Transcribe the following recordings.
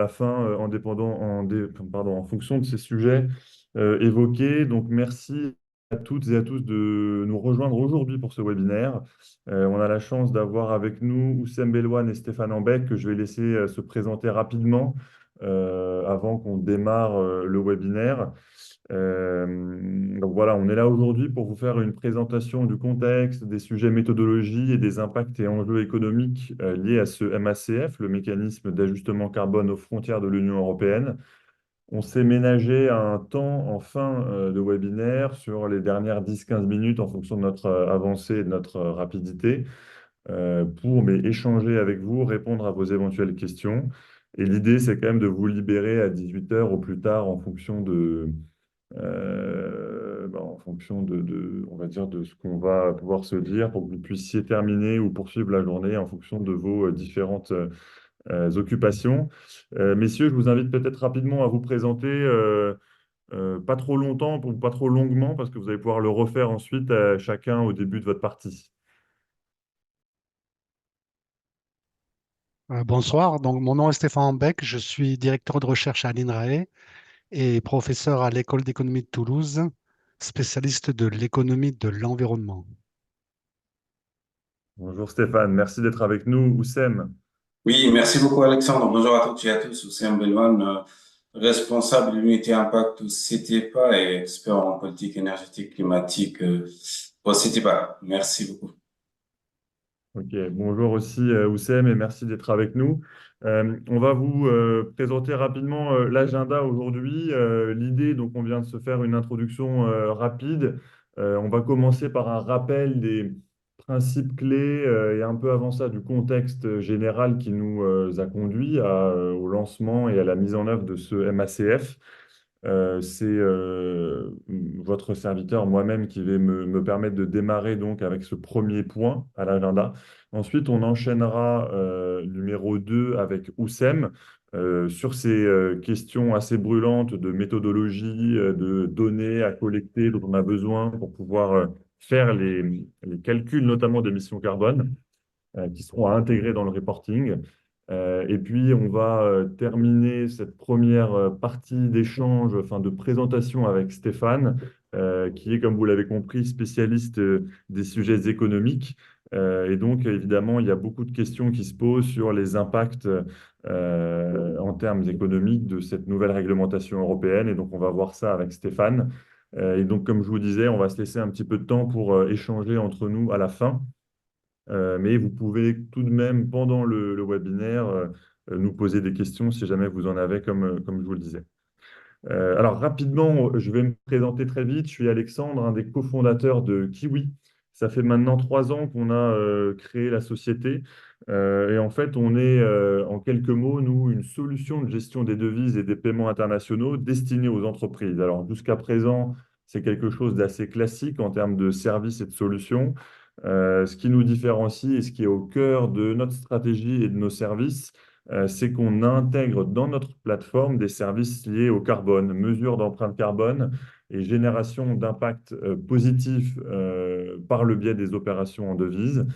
la fin en fonction de ces sujets évoqués. Donc, merci à toutes et à tous de nous rejoindre aujourd'hui pour ce webinaire. On a la chance d'avoir avec nous Oussem Belouane et Stéphane Ambec, que je vais laisser se présenter rapidement avant qu'on démarre le webinaire. Donc voilà, on est là aujourd'hui pour vous faire une présentation du contexte, des sujets méthodologie et des impacts et enjeux économiques liés à ce MACF, le mécanisme d'ajustement carbone aux frontières de l'Union européenne. On s'est ménagé un temps en fin de webinaire sur les dernières 10-15 minutes en fonction de notre avancée et de notre rapidité pour échanger avec vous, répondre à vos éventuelles questions. Et l'idée, c'est quand même de vous libérer à 18 heures au plus tard en fonction on va dire, de ce qu'on va pouvoir se dire pour que vous puissiez terminer ou poursuivre la journée en fonction de vos différentes occupations. Messieurs, je vous invite peut-être rapidement à vous présenter, pas trop longtemps, pas trop longuement, parce que vous allez pouvoir le refaire ensuite chacun au début de votre partie. Bonsoir, donc mon nom est Stéphane Beck, je suis directeur de recherche à l'INRAE et professeur à l'École d'économie de Toulouse, spécialiste de l'économie de l'environnement. Bonjour Stéphane, merci d'être avec nous. Oussem. Oui, merci beaucoup Alexandre. Bonjour à toutes et à tous. Oussem Belwan, responsable de l'unité impact au CTPA et expert en politique énergétique climatique au CTPA. Merci beaucoup. Ok, bonjour aussi Oussem et merci d'être avec nous. On va vous présenter rapidement l'agenda aujourd'hui. L'idée, donc on vient de se faire une introduction rapide. On va commencer par un rappel des principes clés et un peu avant ça du contexte général qui nous a conduit au lancement et à la mise en œuvre de ce MACF. C'est votre serviteur, moi-même, qui vais me permettre de démarrer donc avec ce premier point à l'agenda. Ensuite, on enchaînera numéro 2 avec Oussem sur ces questions assez brûlantes de méthodologie, de données à collecter dont on a besoin pour pouvoir faire les calculs, notamment d'émissions carbone qui seront à intégrer dans le reporting. Et puis, on va terminer cette première partie d'échange, enfin de présentation avec Stéphane, qui est, comme vous l'avez compris, spécialiste des sujets économiques. Et donc, évidemment, il y a beaucoup de questions qui se posent sur les impacts en termes économiques de cette nouvelle réglementation européenne. Et donc, on va voir ça avec Stéphane. Et donc, comme je vous disais, on va se laisser un petit peu de temps pour échanger entre nous à la fin. Mais vous pouvez tout de même, pendant le webinaire, nous poser des questions si jamais vous en avez, comme je vous le disais. Alors, rapidement, je vais me présenter très vite. Je suis Alexandre, un des cofondateurs de Kiwi. Ça fait maintenant 3 ans qu'on a créé la société. Et en fait, on est, en quelques mots, nous, une solution de gestion des devises et des paiements internationaux destinée aux entreprises. Alors, jusqu'à présent, c'est quelque chose d'assez classique en termes de services et de solutions. Ce qui nous différencie et ce qui est au cœur de notre stratégie et de nos services, c'est qu'on intègre dans notre plateforme des services liés au carbone, mesure d'empreinte carbone et génération d'impact positif par le biais des opérations en devise.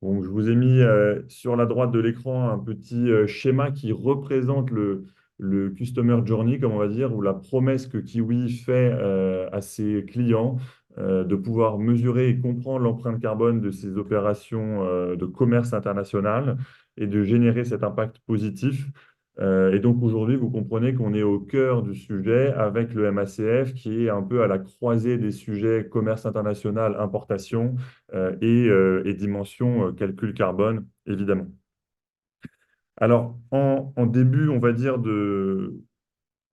Donc, je vous ai mis sur la droite de l'écran un petit schéma qui représente le Customer Journey, comme on va dire, ou la promesse que Kiwi fait à ses clients de pouvoir mesurer et comprendre l'empreinte carbone de ces opérations de commerce international et de générer cet impact positif. Et donc aujourd'hui, vous comprenez qu'on est au cœur du sujet avec le MACF qui est un peu à la croisée des sujets commerce international, importation et dimension calcul carbone, évidemment. Alors, en début, on va dire,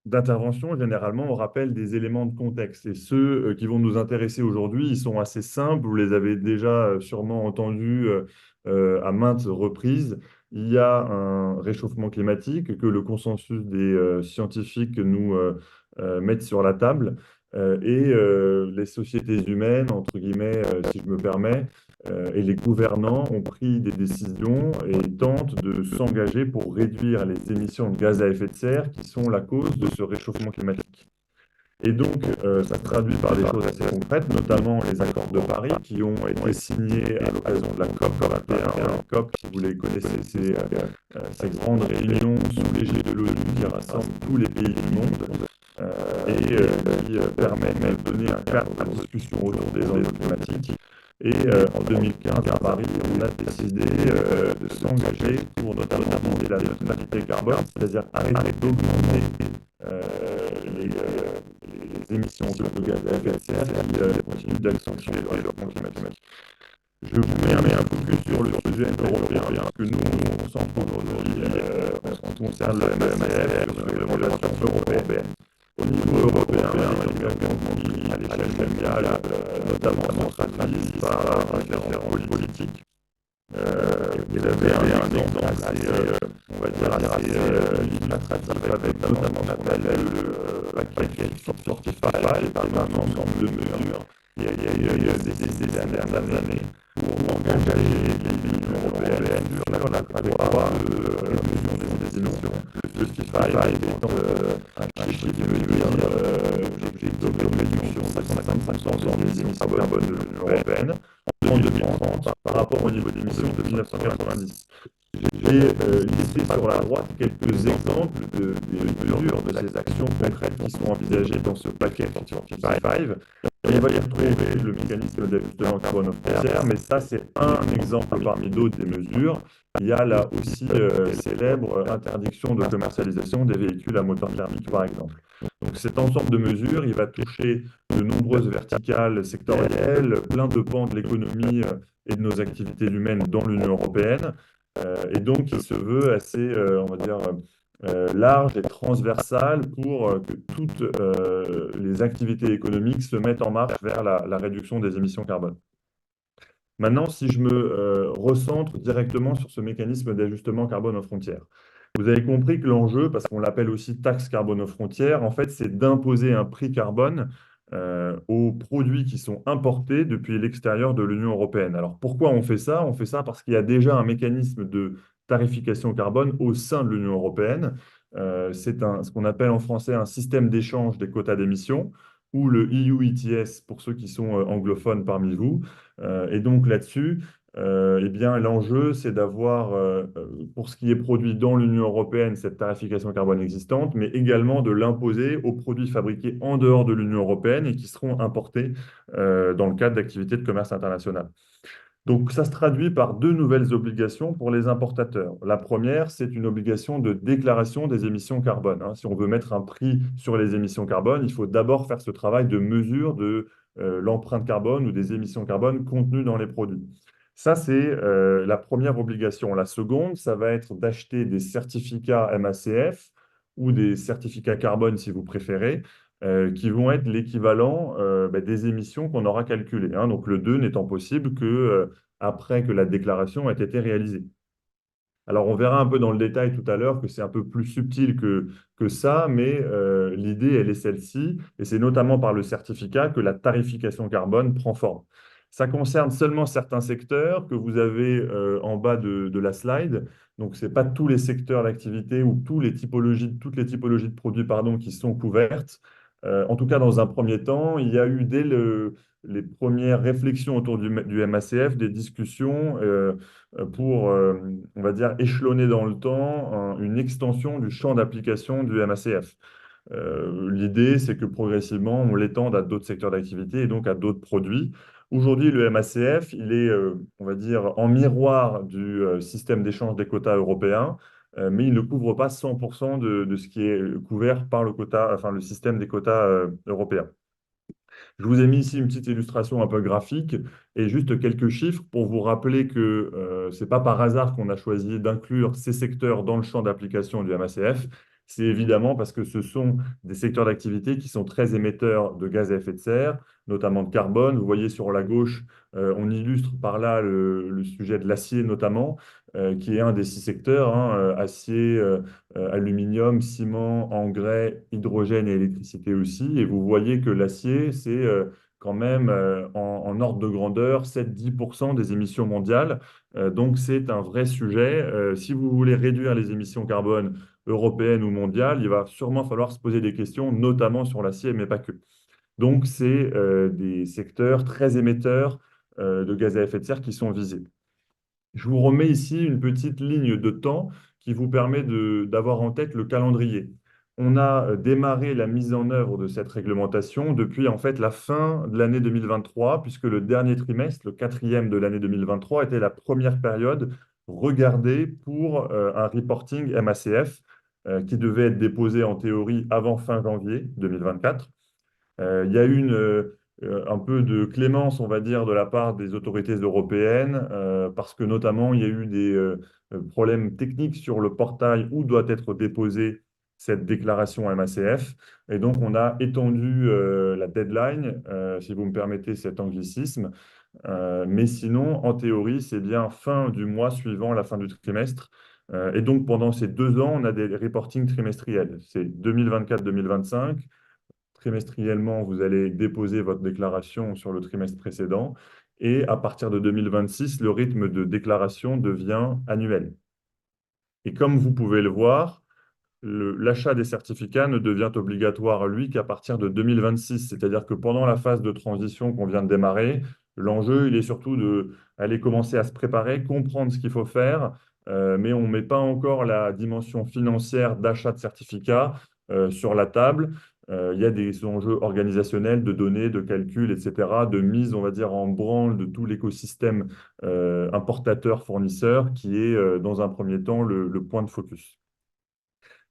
d'intervention, généralement, on rappelle des éléments de contexte. Et ceux qui vont nous intéresser aujourd'hui, ils sont assez simples. Vous les avez déjà sûrement entendus à maintes reprises. Il y a un réchauffement climatique que le consensus des scientifiques nous mettent sur la table. Et les sociétés humaines, entre guillemets, si je me permets, et les gouvernants ont pris des décisions et tentent de s'engager pour réduire les émissions de gaz à effet de serre qui sont la cause de ce réchauffement climatique. Et donc, ça se traduit par des choses assez concrètes, notamment les accords de Paris qui ont été signés à l'occasion de la COP 21. La COP, si vous les connaissez, c'est ces grandes réunions sous l'égide de l'ONU qui rassemblent tous les pays du monde qui permettent de donner un cadre de discussion autour des enjeux climatiques. Et en 2015, à Paris, on a décidé de s'engager pour notamment viser la neutralité carbone, c'est-à-dire arrêter d'augmenter les émissions de gaz à effet de serre qui continuent d'accentuer le réchauffement climatique. Je vous mets un focus sur le sujet européen, parce que nous, on se concentre aujourd'hui en ce qui concerne le MACF sur les régulations européennes. Au niveau européen, il y a une engagement qui, à l'échelle mondiale, notamment centralisé par différents politiques. Vous avez un exemple assez, on va dire, assez illustratif avec notamment ce qu'on appelle le paquet Fit for 55 et par un ensemble de mesures qui a été décidé ces dernières années pour engager l'Union européenne sur la trajectoire de réduction des émissions. Le 55 étant un chiffre qui veut dire l'objectif de réduction de 55% des émissions carbone de l'Union européenne en 2030 par rapport au niveau d'émissions de 1990. J'ai listé sur la droite quelques exemples des mesures de ces actions concrètes qui sont envisagées dans ce paquet Fit for 55. Il va y retrouver le mécanisme d'ajustement carbone aux frontières, mais ça, c'est un exemple parmi d'autres des mesures. Il y a là aussi célèbre interdiction de commercialisation des véhicules à moteur thermique, par exemple. Donc cet ensemble de mesures, il va toucher de nombreuses verticales sectorielles, plein de pans de l'économie et de nos activités humaines dans l'Union européenne. Et donc, il se veut assez, on va dire, large et transversal pour que toutes les activités économiques se mettent en marche vers la réduction des émissions carbone. Maintenant, si je me recentre directement sur ce mécanisme d'ajustement carbone aux frontières, vous avez compris que l'enjeu, parce qu'on l'appelle aussi taxe carbone aux frontières, en fait, c'est d'imposer un prix carbone aux produits qui sont importés depuis l'extérieur de l'Union européenne. Alors pourquoi on fait ça? On fait ça parce qu'il y a déjà un mécanisme de tarification carbone au sein de l'Union européenne. C'est ce qu'on appelle en français un système d'échange des quotas d'émissions, ou le EU ETS pour ceux qui sont anglophones parmi vous. Et donc là-dessus, eh bien, l'enjeu, c'est d'avoir, pour ce qui est produit dans l'Union européenne, cette tarification carbone existante, mais également de l'imposer aux produits fabriqués en dehors de l'Union européenne et qui seront importés dans le cadre d'activités de commerce international. Donc, ça se traduit par deux nouvelles obligations pour les importateurs. La première, c'est une obligation de déclaration des émissions carbone, hein. Si on veut mettre un prix sur les émissions carbone, il faut d'abord faire ce travail de mesure de l'empreinte carbone ou des émissions carbone contenues dans les produits. Ça, c'est la première obligation. La seconde, ça va être d'acheter des certificats MACF ou des certificats carbone, si vous préférez, qui vont être l'équivalent des émissions qu'on aura calculées, hein. Donc le 2 n'étant possible que après que la déclaration ait été réalisée. Alors on verra un peu dans le détail tout à l'heure que c'est un peu plus subtil que ça, mais l'idée, elle est celle-ci, et c'est notamment par le certificat que la tarification carbone prend forme. Ça concerne seulement certains secteurs que vous avez en bas de la slide. Donc, ce n'est pas tous les secteurs d'activité ou toutes les typologies de produits pardon, qui sont couvertes. En tout cas, dans un premier temps, il y a eu dès les premières réflexions autour du MACF, des discussions pour, on va dire, échelonner dans le temps une extension du champ d'application du MACF. L'idée, c'est que progressivement, on l'étende à d'autres secteurs d'activité et donc à d'autres produits. Aujourd'hui, le MACF, il est, on va dire, en miroir du système d'échange des quotas européens, mais il ne couvre pas 100% de ce qui est couvert par le quota, enfin, le système des quotas européens. Je vous ai mis ici une petite illustration un peu graphique et juste quelques chiffres pour vous rappeler que ce n'est pas par hasard qu'on a choisi d'inclure ces secteurs dans le champ d'application du MACF. C'est évidemment parce que ce sont des secteurs d'activité qui sont très émetteurs de gaz à effet de serre, notamment de carbone. Vous voyez sur la gauche, on illustre par là le sujet de l'acier notamment, qui est un des 6 secteurs, hein, acier, aluminium, ciment, engrais, hydrogène et électricité aussi. Et vous voyez que l'acier, c'est quand même en ordre de grandeur 7-10% des émissions mondiales. Donc c'est un vrai sujet. Si vous voulez réduire les émissions carbone, européenne ou mondiale, il va sûrement falloir se poser des questions, notamment sur l'acier, mais pas que. Donc, c'est des secteurs très émetteurs de gaz à effet de serre qui sont visés. Je vous remets ici une petite ligne de temps qui vous permet d'avoir en tête le calendrier. On a démarré la mise en œuvre de cette réglementation depuis en fait la fin de l'année 2023, puisque le dernier trimestre, le quatrième de l'année 2023, était la première période regardée pour un reporting MACF qui devait être déposé en théorie avant fin janvier 2024. Il y a eu un peu de clémence, on va dire, de la part des autorités européennes, parce que notamment, il y a eu des problèmes techniques sur le portail où doit être déposée cette déclaration MACF. Et donc, on a étendu la deadline, si vous me permettez cet anglicisme. Mais sinon, en théorie, c'est bien fin du mois suivant la fin du trimestre. Et donc, pendant ces 2 ans, on a des reportings trimestriels. C'est 2024-2025. Trimestriellement, vous allez déposer votre déclaration sur le trimestre précédent. Et à partir de 2026, le rythme de déclaration devient annuel. Et comme vous pouvez le voir, l'achat des certificats ne devient obligatoire, lui, qu'à partir de 2026. C'est-à-dire que pendant la phase de transition qu'on vient de démarrer, l'enjeu, il est surtout d'aller commencer à se préparer, comprendre ce qu'il faut faire, mais on ne met pas encore la dimension financière d'achat de certificats sur la table. Il y a des enjeux organisationnels, de données, de calcul, etc., de mise, on va dire, en branle de tout l'écosystème importateur-fournisseur qui est, dans un premier temps, le point de focus.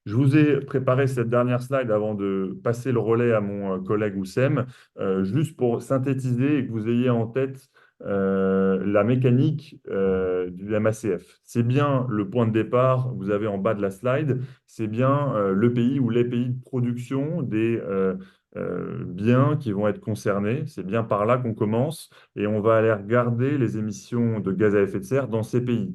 Je vous ai préparé cette dernière slide avant de passer le relais à mon collègue Oussem, juste pour synthétiser et que vous ayez en tête la mécanique du MACF. C'est bien le point de départ, vous avez en bas de la slide, c'est bien le pays ou les pays de production des biens qui vont être concernés. C'est bien par là qu'on commence et on va aller regarder les émissions de gaz à effet de serre dans ces pays.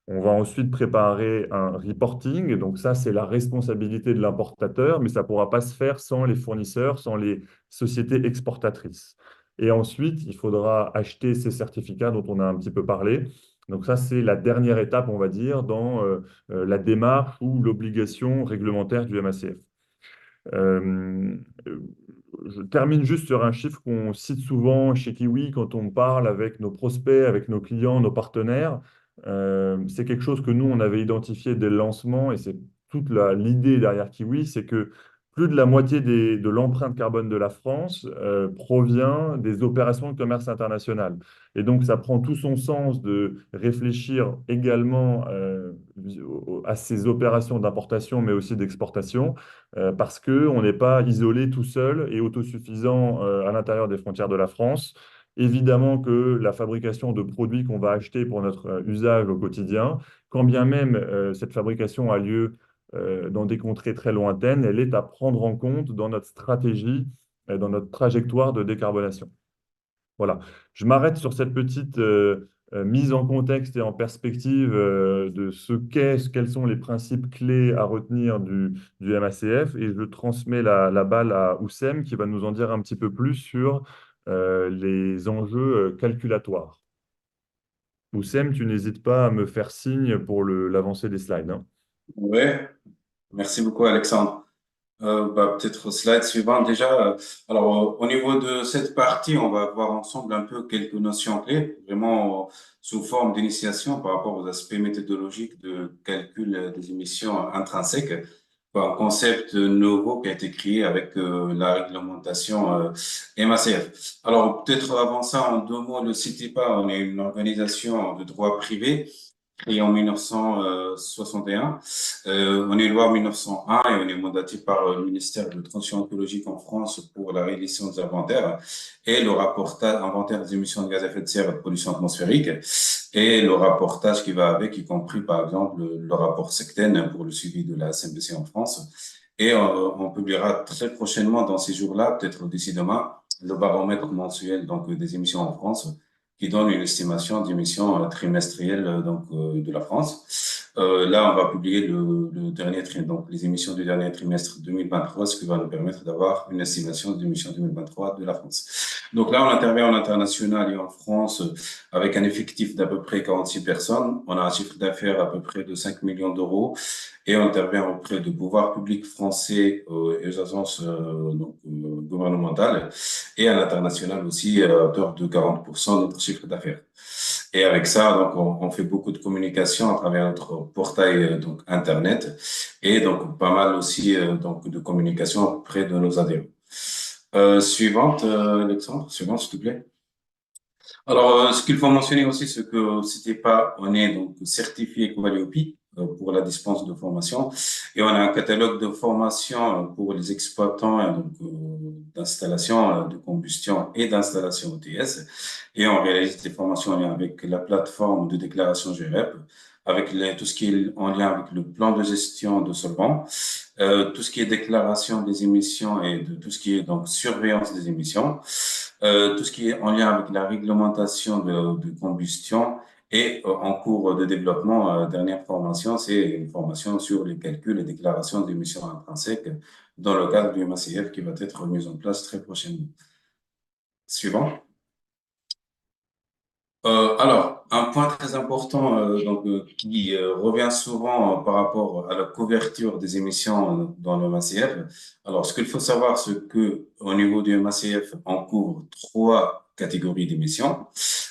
On va ensuite préparer un reporting. Donc ça, c'est la responsabilité de l'importateur, mais ça ne pourra pas se faire sans les fournisseurs, sans les sociétés exportatrices. Et ensuite, il faudra acheter ces certificats dont on a un petit peu parlé. Donc ça, c'est la dernière étape, on va dire, dans la démarche ou l'obligation réglementaire du MACF. Euh, je termine juste sur un chiffre qu'on cite souvent chez Kiwi quand on parle avec nos prospects, avec nos clients, nos partenaires. C'est quelque chose que nous, on avait identifié dès le lancement et c'est toute l'idée derrière Kiwi, c'est que plus de la moitié de l'empreinte carbone de la France provient des opérations de commerce international. Et donc, ça prend tout son sens de réfléchir également à ces opérations d'importation, mais aussi d'exportation parce qu'on n'est pas isolé tout seul et autosuffisant à l'intérieur des frontières de la France. Évidemment que la fabrication de produits qu'on va acheter pour notre usage au quotidien, quand bien même cette fabrication a lieu dans des contrées très lointaines, elle est à prendre en compte dans notre stratégie, dans notre trajectoire de décarbonation. Voilà. Je m'arrête sur cette petite mise en contexte et en perspective de quels sont les principes clés à retenir du MACF et je transmets la balle à Oussem qui va nous en dire un petit peu plus sur les enjeux calculatoires. Oussem, tu n'hésites pas à me faire signe pour l'avancée des slides, hein. Oui, merci beaucoup, Alexandre. Peut-être au slide suivant déjà. Alors, au niveau de cette partie, on va voir ensemble un peu quelques notions clés, vraiment sous forme d'initiation par rapport aux aspects méthodologiques de calcul des émissions intrinsèques. Un concept nouveau qui a été créé avec la réglementation MACF. Alors, peut-être avant ça, en 2 mots, le CITEPA, on est une organisation de droit privé créée en 1961. On est loi 1901 et on est mandaté par le ministère de la Transition écologique en France pour la réalisation des inventaires et le rapportage inventaire des émissions de gaz à effet de serre et de pollution atmosphérique et le rapportage qui va avec, y compris par exemple le rapport SECTEN pour le suivi de la SMBC en France. Et on publiera très prochainement dans ces jours-là, peut-être d'ici demain, le baromètre mensuel donc des émissions en France qui donne une estimation d'émissions trimestrielles de la France. Là, on va publier le dernier donc les émissions du dernier trimestre 2023, ce qui va nous permettre d'avoir une estimation des émissions 2023 de la France. Donc là, on intervient en international et en France avec un effectif d'à peu près 46 personnes. On a un chiffre d'affaires à peu près de 5 millions d'euros et on intervient auprès de pouvoirs publics français et aux agences gouvernementales et à l'international aussi à hauteur de 40% de notre chiffre d'affaires. Et avec ça, donc, on fait beaucoup de communication à travers notre portail donc Internet et donc pas mal aussi donc de communication auprès de nos adhérents. Suivante, Alexandre, suivante, s'il te plaît. Alors, ce qu'il faut mentionner aussi, c'est que c'était pas, on est donc certifié Qualiopi pour la dispense de formation et on a un catalogue de formation pour les exploitants donc d'installation de combustion et d'installation OTS et on réalise des formations en lien avec la plateforme de déclaration GREP, avec tout ce qui est en lien avec le plan de gestion de solvants, tout ce qui est déclaration des émissions et de tout ce qui est donc surveillance des émissions. Tout ce qui est en lien avec la réglementation de combustion et en cours de développement, dernière formation, c'est une formation sur les calculs et déclarations d'émissions intrinsèques dans le cadre du MACF qui va être mise en place très prochainement. Suivant. Alors, un point très important qui revient souvent par rapport à la couverture des émissions dans le MACF. Alors, ce qu'il faut savoir, c'est que au niveau du MACF, on couvre 3 catégories d'émissions.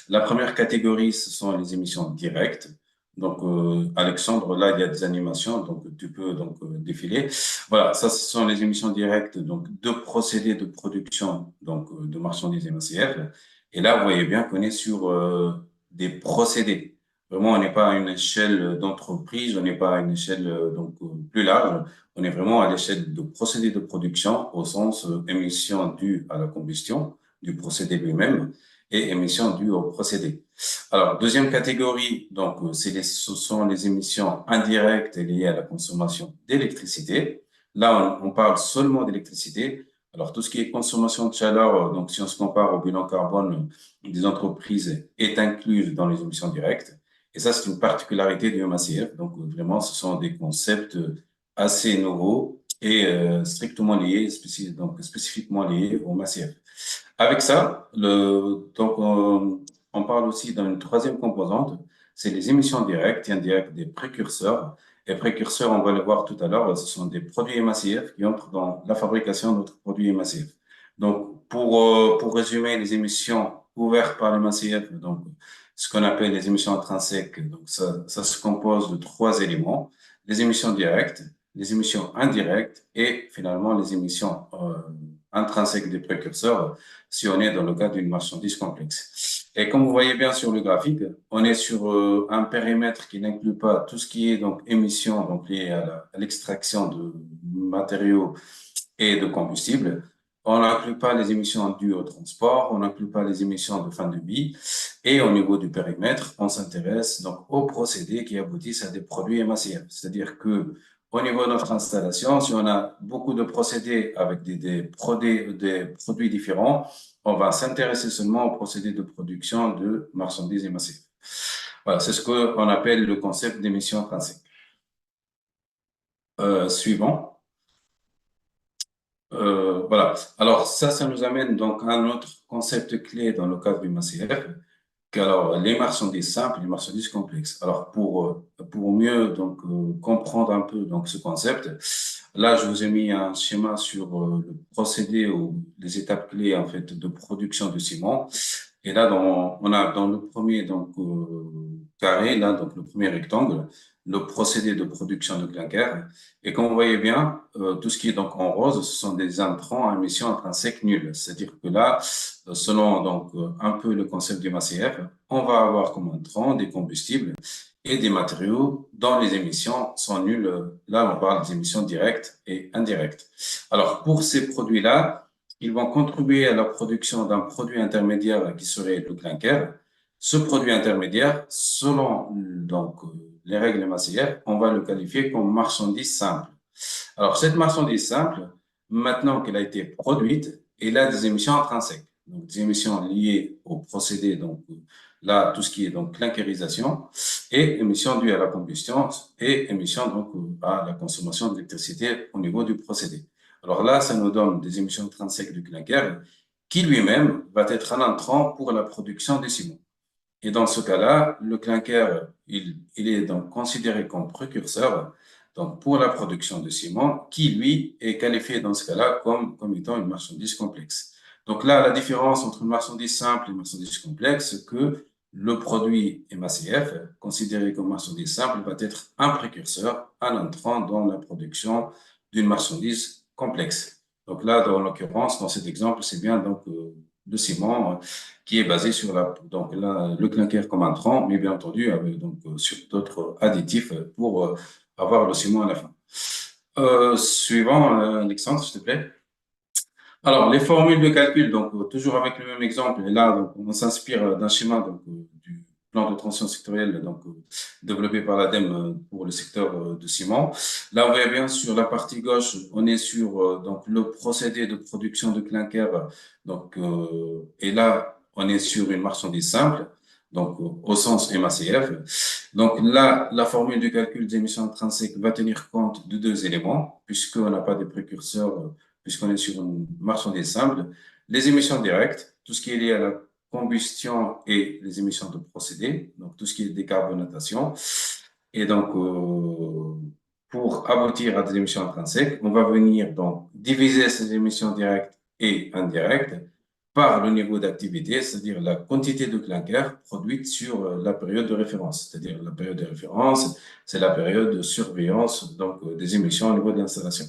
La première catégorie, ce sont les émissions directes. Donc, Alexandre, là, il y a des animations, donc tu peux donc défiler. Voilà, ça, ce sont les émissions directes donc de procédés de production donc de marchandises MACF. Et là, vous voyez bien qu'on est sur des procédés. Vraiment, on n'est pas à une échelle d'entreprise, on n'est pas à une échelle plus large. On est vraiment à l'échelle de procédés de production au sens émission due à la combustion du procédé lui-même et émission due au procédé. Alors, deuxième catégorie, donc, ce sont les émissions indirectes liées à la consommation d'électricité. Là, on parle seulement d'électricité. Alors, tout ce qui est consommation de chaleur, donc si on se compare au bilan carbone des entreprises, est inclus dans les émissions directes. Et ça, c'est une particularité du MACF. Donc, vraiment, ce sont des concepts assez nouveaux et strictement liés, donc spécifiquement liés au MACF. Avec ça, donc, on parle aussi d'une troisième composante, c'est les émissions directes et indirectes des précurseurs. Les précurseurs, on va le voir tout à l'heure, ce sont des produits MACF qui entrent dans la fabrication de notre produit MACF. Donc, pour résumer les émissions couvertes par les MACF, donc ce qu'on appelle les émissions intrinsèques, donc ça se compose de 3 éléments, les émissions directes, les émissions indirectes et finalement les émissions intrinsèques des précurseurs si on est dans le cas d'une marchandise complexe. Et comme vous voyez bien sur le graphique, on est sur un périmètre qui n'inclut pas tout ce qui est donc émissions donc liées à l'extraction de matériaux et de combustibles. On n'inclut pas les émissions dues au transport, on n'inclut pas les émissions de fin de vie. Et au niveau du périmètre, on s'intéresse donc aux procédés qui aboutissent à des produits MACF. C'est-à-dire que au niveau de notre installation, si on a beaucoup de procédés avec des produits différents, on va s'intéresser seulement aux procédés de production de marchandises MACF. Voilà, c'est ce qu'on appelle le concept d'émission intrinsèque. Suivant. Voilà. Alors, ça nous amène donc à un autre concept clé dans le cadre du MACF, alors les marchandises simples et les marchandises complexes. Alors, pour mieux donc comprendre un peu donc ce concept, là, je vous ai mis un schéma sur le procédé ou les étapes clés en fait de production de ciment. Et là, on a dans le premier donc carré, là, donc le premier rectangle, le procédé de production de clinker. Et comme vous voyez bien, tout ce qui est donc en rose, ce sont des intrants à émission intrinsèque nulle. C'est-à-dire que là, selon donc un peu le concept du MACF, on va avoir comme intrants des combustibles et des matériaux dont les émissions sont nulles. Là, on parle des émissions directes et indirectes. Alors, pour ces produits-là, ils vont contribuer à la production d'un produit intermédiaire qui serait le clinker. Ce produit intermédiaire, selon donc les règles MACF, on va le qualifier comme marchandise simple. Alors, cette marchandise simple, maintenant qu'elle a été produite, elle a des émissions intrinsèques. Donc, des émissions liées au procédé, donc là, tout ce qui est donc clinkerisation, et émissions dues à la combustion, et émissions donc à la consommation d'électricité au niveau du procédé. Alors là, ça nous donne des émissions intrinsèques du clinker qui lui-même va être un entrant pour la production de ciment. Et dans ce cas-là, le clinker, il est donc considéré comme précurseur donc pour la production de ciment, qui lui est qualifié dans ce cas-là comme étant une marchandise complexe. Donc là, la différence entre une marchandise simple et une marchandise complexe, c'est que le produit MACF, considéré comme marchandise simple, va être un précurseur, un entrant dans la production d'une marchandise complexe. Donc là, dans l'occurrence, dans cet exemple, c'est bien donc le ciment qui est basé sur donc là, le clinker comme entrant, mais bien entendu avec donc sur d'autres additifs pour avoir le ciment à la fin. Suivant, Alexandre, s'il te plaît. Alors, les formules de calcul, donc toujours avec le même exemple, et là, donc, on s'inspire d'un schéma donc, du plan de transition sectorielle donc, développé par l'ADEME pour le secteur de ciment. Là, on voit bien sur la partie gauche, on est sur donc, le procédé de production de clinker. Donc, et là, on est sur une marchandise simple, donc au sens MACF. Donc là, la formule de calcul des émissions intrinsèques va tenir compte de deux éléments, puisqu'on n'a pas de précurseurs puisqu'on est sur une marchandise simple, les émissions directes, tout ce qui est lié à la combustion et les émissions de procédés, donc tout ce qui est décarbonatation. Et donc, pour aboutir à des émissions intrinsèques, on va venir donc diviser ces émissions directes et indirectes par le niveau d'activité, c'est-à-dire la quantité de clinker produite sur la période de référence. C'est-à-dire la période de référence, c'est la période de surveillance donc, des émissions au niveau de l'installation.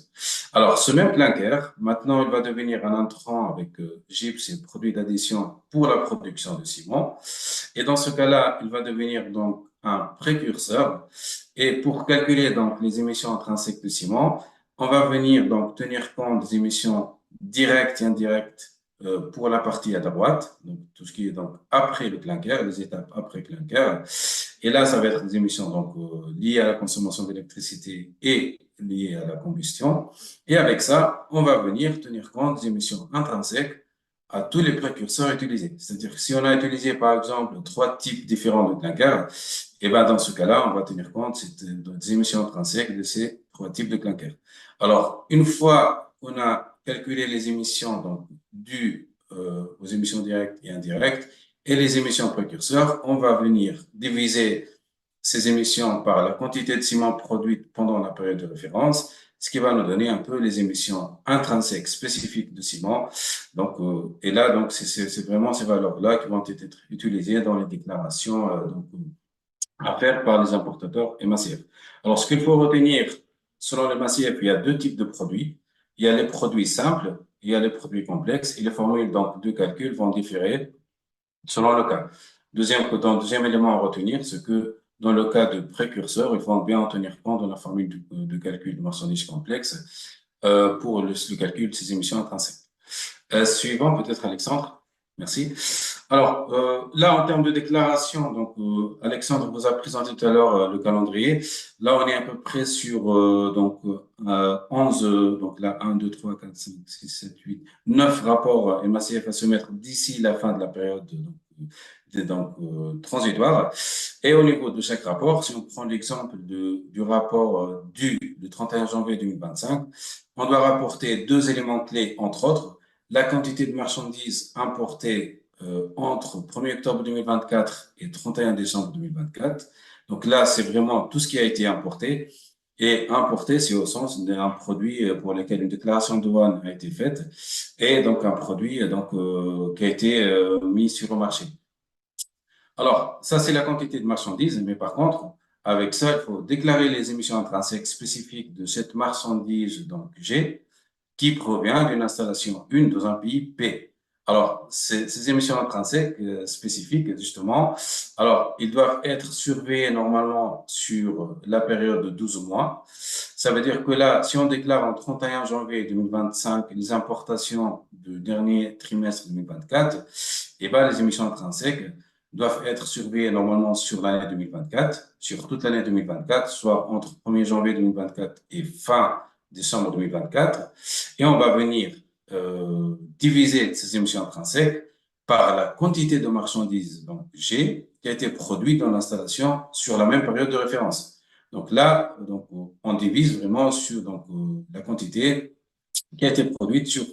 Alors, ce même clinker, maintenant, il va devenir un entrant avec gypse et produit d'addition pour la production de ciment. Et dans ce cas-là, il va devenir donc un précurseur. Et pour calculer donc les émissions intrinsèques de ciment, on va venir donc tenir compte des émissions directes et indirectes pour la partie à droite, donc tout ce qui est donc après le clinker, les étapes après clinker. Et là, ça va être des émissions donc liées à la consommation d'électricité et liées à la combustion. Et avec ça, on va venir tenir compte des émissions intrinsèques à tous les précurseurs utilisés. C'est-à-dire que si on a utilisé par exemple 3 types différents de clinker, et ben dans ce cas-là, on va tenir compte des émissions intrinsèques de ces 3 types de clinker. Alors, une fois qu'on a calculé les émissions donc, dues aux émissions directes et indirectes et les émissions précurseurs, on va venir diviser ces émissions par la quantité de ciment produite pendant la période de référence, ce qui va nous donner un peu les émissions intrinsèques spécifiques de ciment. Donc, et là, donc, c'est vraiment ces valeurs-là qui vont être utilisées dans les déclarations donc, à faire par les importateurs MACF. Alors, ce qu'il faut retenir, selon le MACF, il y a 2 types de produits. Il y a les produits simples, il y a les produits complexes, et les formules donc, de calcul vont différer selon le cas. Deuxième élément à retenir, c'est que dans le cas de précurseurs, il faut bien en tenir compte dans la formule de calcul de marchandises complexes pour le calcul de ces émissions intrinsèques. Suivant, peut-être Alexandre. Merci. Alors, là, en termes de déclaration, donc, Alexandre vous a présenté tout à l'heure le calendrier. Là, on est à peu près sur donc, 11, donc là, 1, 2, 3, 4, 5, 6, 7, 8, 9 rapports MACF à soumettre d'ici la fin de la période transitoire. Et au niveau de chaque rapport, si on prend l'exemple du rapport du 31 janvier 2025, on doit rapporter 2 éléments clés, entre autres, la quantité de marchandises importées entre 1er octobre 2024 et 31 décembre 2024. Donc là, c'est vraiment tout ce qui a été importé. Et importé, c'est au sens d'un produit pour lequel une déclaration de douane a été faite et donc un produit donc, qui a été mis sur le marché. Alors, ça, c'est la quantité de marchandises, mais par contre, avec ça, il faut déclarer les émissions intrinsèques spécifiques de cette marchandise donc G qui provient d'une installation 1 dans un pays P. Alors, ces émissions intrinsèques spécifiques, justement, alors, ils doivent être surveillés normalement sur la période de 12 mois. Ça veut dire que là, si on déclare en 31 janvier 2025 les importations du dernier trimestre 2024, eh ben, les émissions intrinsèques doivent être surveillées normalement sur l'année 2024, sur toute l'année 2024, soit entre 1er janvier 2024 et fin décembre 2024, et on va venir diviser ces émissions intrinsèques par la quantité de marchandises donc G qui a été produite dans l'installation sur la même période de référence. Donc là, donc, on divise vraiment sur donc, la quantité qui a été produite sur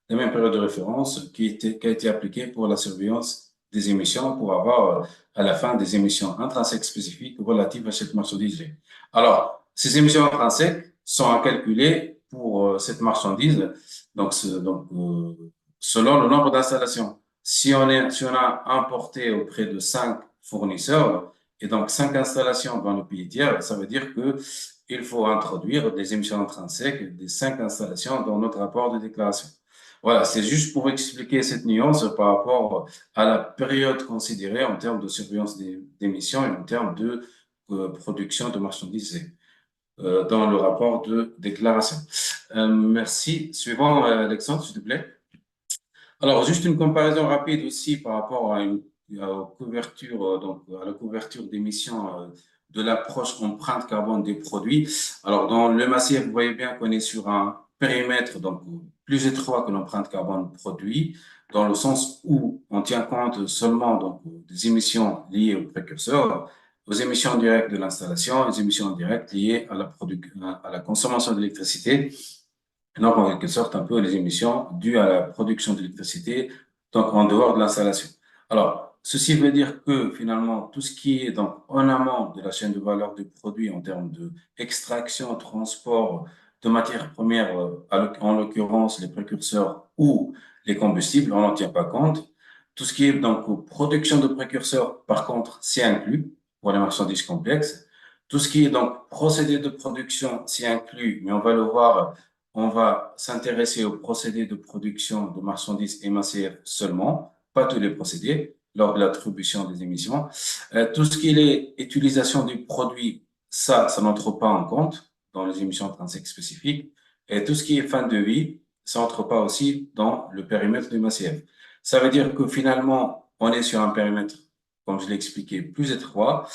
la même période de référence qui a été appliquée pour la surveillance des émissions pour avoir à la fin des émissions intrinsèques spécifiques relatives à cette marchandise G. Alors, ces émissions intrinsèques sont à calculer pour cette marchandise, donc, selon le nombre d'installations. Si on a importé auprès de 5 fournisseurs et donc 5 installations dans le pays tiers, ça veut dire que il faut introduire des émissions intrinsèques des 5 installations dans notre rapport de déclaration. Voilà, c'est juste pour expliquer cette nuance par rapport à la période considérée en termes de surveillance des émissions et en termes de production de marchandises dans le rapport de déclaration. Merci. Suivant, Alexandre, s'il te plaît. Alors, juste une comparaison rapide aussi par rapport à la couverture d'émissions de l'approche empreinte carbone des produits. Alors, dans le massif, vous voyez bien qu'on est sur un périmètre donc plus étroit que l'empreinte carbone produit, dans le sens où on tient compte seulement donc des émissions liées aux précurseurs, aux émissions directes de l'installation, aux émissions directes liées à la consommation d'électricité. Donc, en quelque sorte, un peu les émissions dues à la production d'électricité, donc en dehors de l'installation. Alors, ceci veut dire que finalement, tout ce qui est donc en amont de la chaîne de valeur du produit en termes de extraction, transport de matières premières, en l'occurrence les précurseurs ou les combustibles, on n'en tient pas compte. Tout ce qui est donc production de précurseurs, par contre, c'est inclus pour les marchandises complexes. Tout ce qui est donc procédé de production, c'est inclus, mais on va le voir. On va s'intéresser aux procédés de production de marchandises MACF seulement, pas tous les procédés, lors de l'attribution des émissions. Tout ce qui est utilisation du produit, ça n'entre pas en compte dans les émissions intrinsèques spécifiques. Et tout ce qui est fin de vie, ça n'entre pas aussi dans le périmètre du MACF. Ça veut dire que finalement, on est sur un périmètre, comme je l'ai expliqué, plus étroit,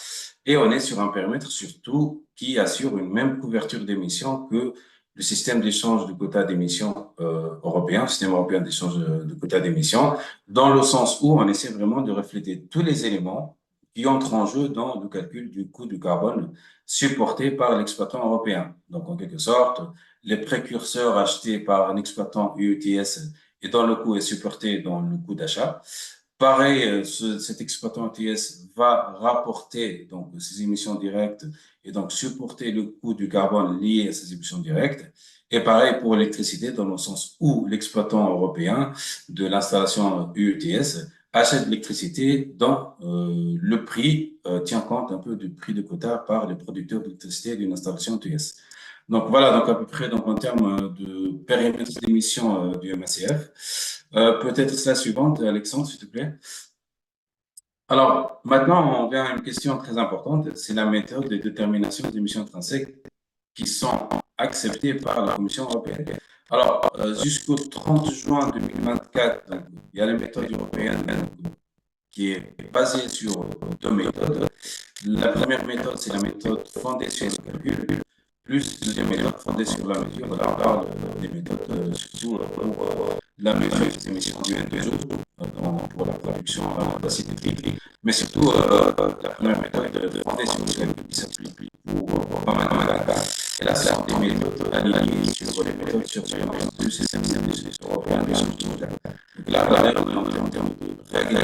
et on est sur un périmètre surtout qui assure une même couverture d'émissions que le système d'échange de quotas d'émissions européen, le système européen d'échange de quotas d'émissions, dans le sens où on essaie vraiment de refléter tous les éléments qui entrent en jeu dans le calcul du coût du carbone supporté par l'exploitant européen. Donc, en quelque sorte, les précurseurs achetés par un exploitant UETS et dont le coût est supporté dans le coût d'achat. Pareil, cet exploitant UETS va rapporter donc ses émissions directes et donc supporter le coût du carbone lié à ces émissions directes. Et pareil pour l'électricité, dans le sens où l'exploitant européen de l'installation UETS achète de l'électricité dont le prix tient compte un peu du prix de quota par les producteurs d'électricité d'une installation UETS. Donc voilà, donc à peu près donc en termes de périmètre d'émission du MACF. Peut-être la suivante, Alexandre, s'il te plaît. Alors, maintenant, on vient à une question très importante, c'est la méthode de détermination des émissions intrinsèques qui sont acceptées par la Commission européenne. Alors, jusqu'au 30 juin 2024, donc, il y a la méthode européenne qui est basée sur deux méthodes. La première méthode, c'est la méthode fondée sur le calcul, plus la deuxième méthode fondée sur la mesure. On parle des méthodes surtout pour la mesure des émissions du N2O pour la production d'acide nitrique, mais surtout la première méthode fondée sur le calcul qui s'applique pour pas mal de cas. Et là, c'est des méthodes alignées sur les méthodes sur du système européen de l'échange mondial. Donc là, en termes de règles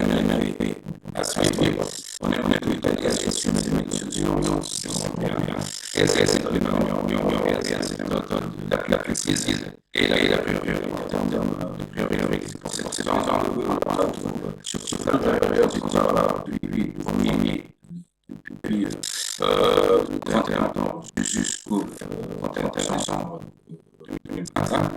à suivre, on est basé sur les méthodes du système européen. Et c'est dans l'Union européenne, c'est la méthode la plus précise et la priorité en termes de priorité. C'est pour ces gens on la trouve sur toute la période depuis 31 octobre jusqu'au 31 décembre 2025.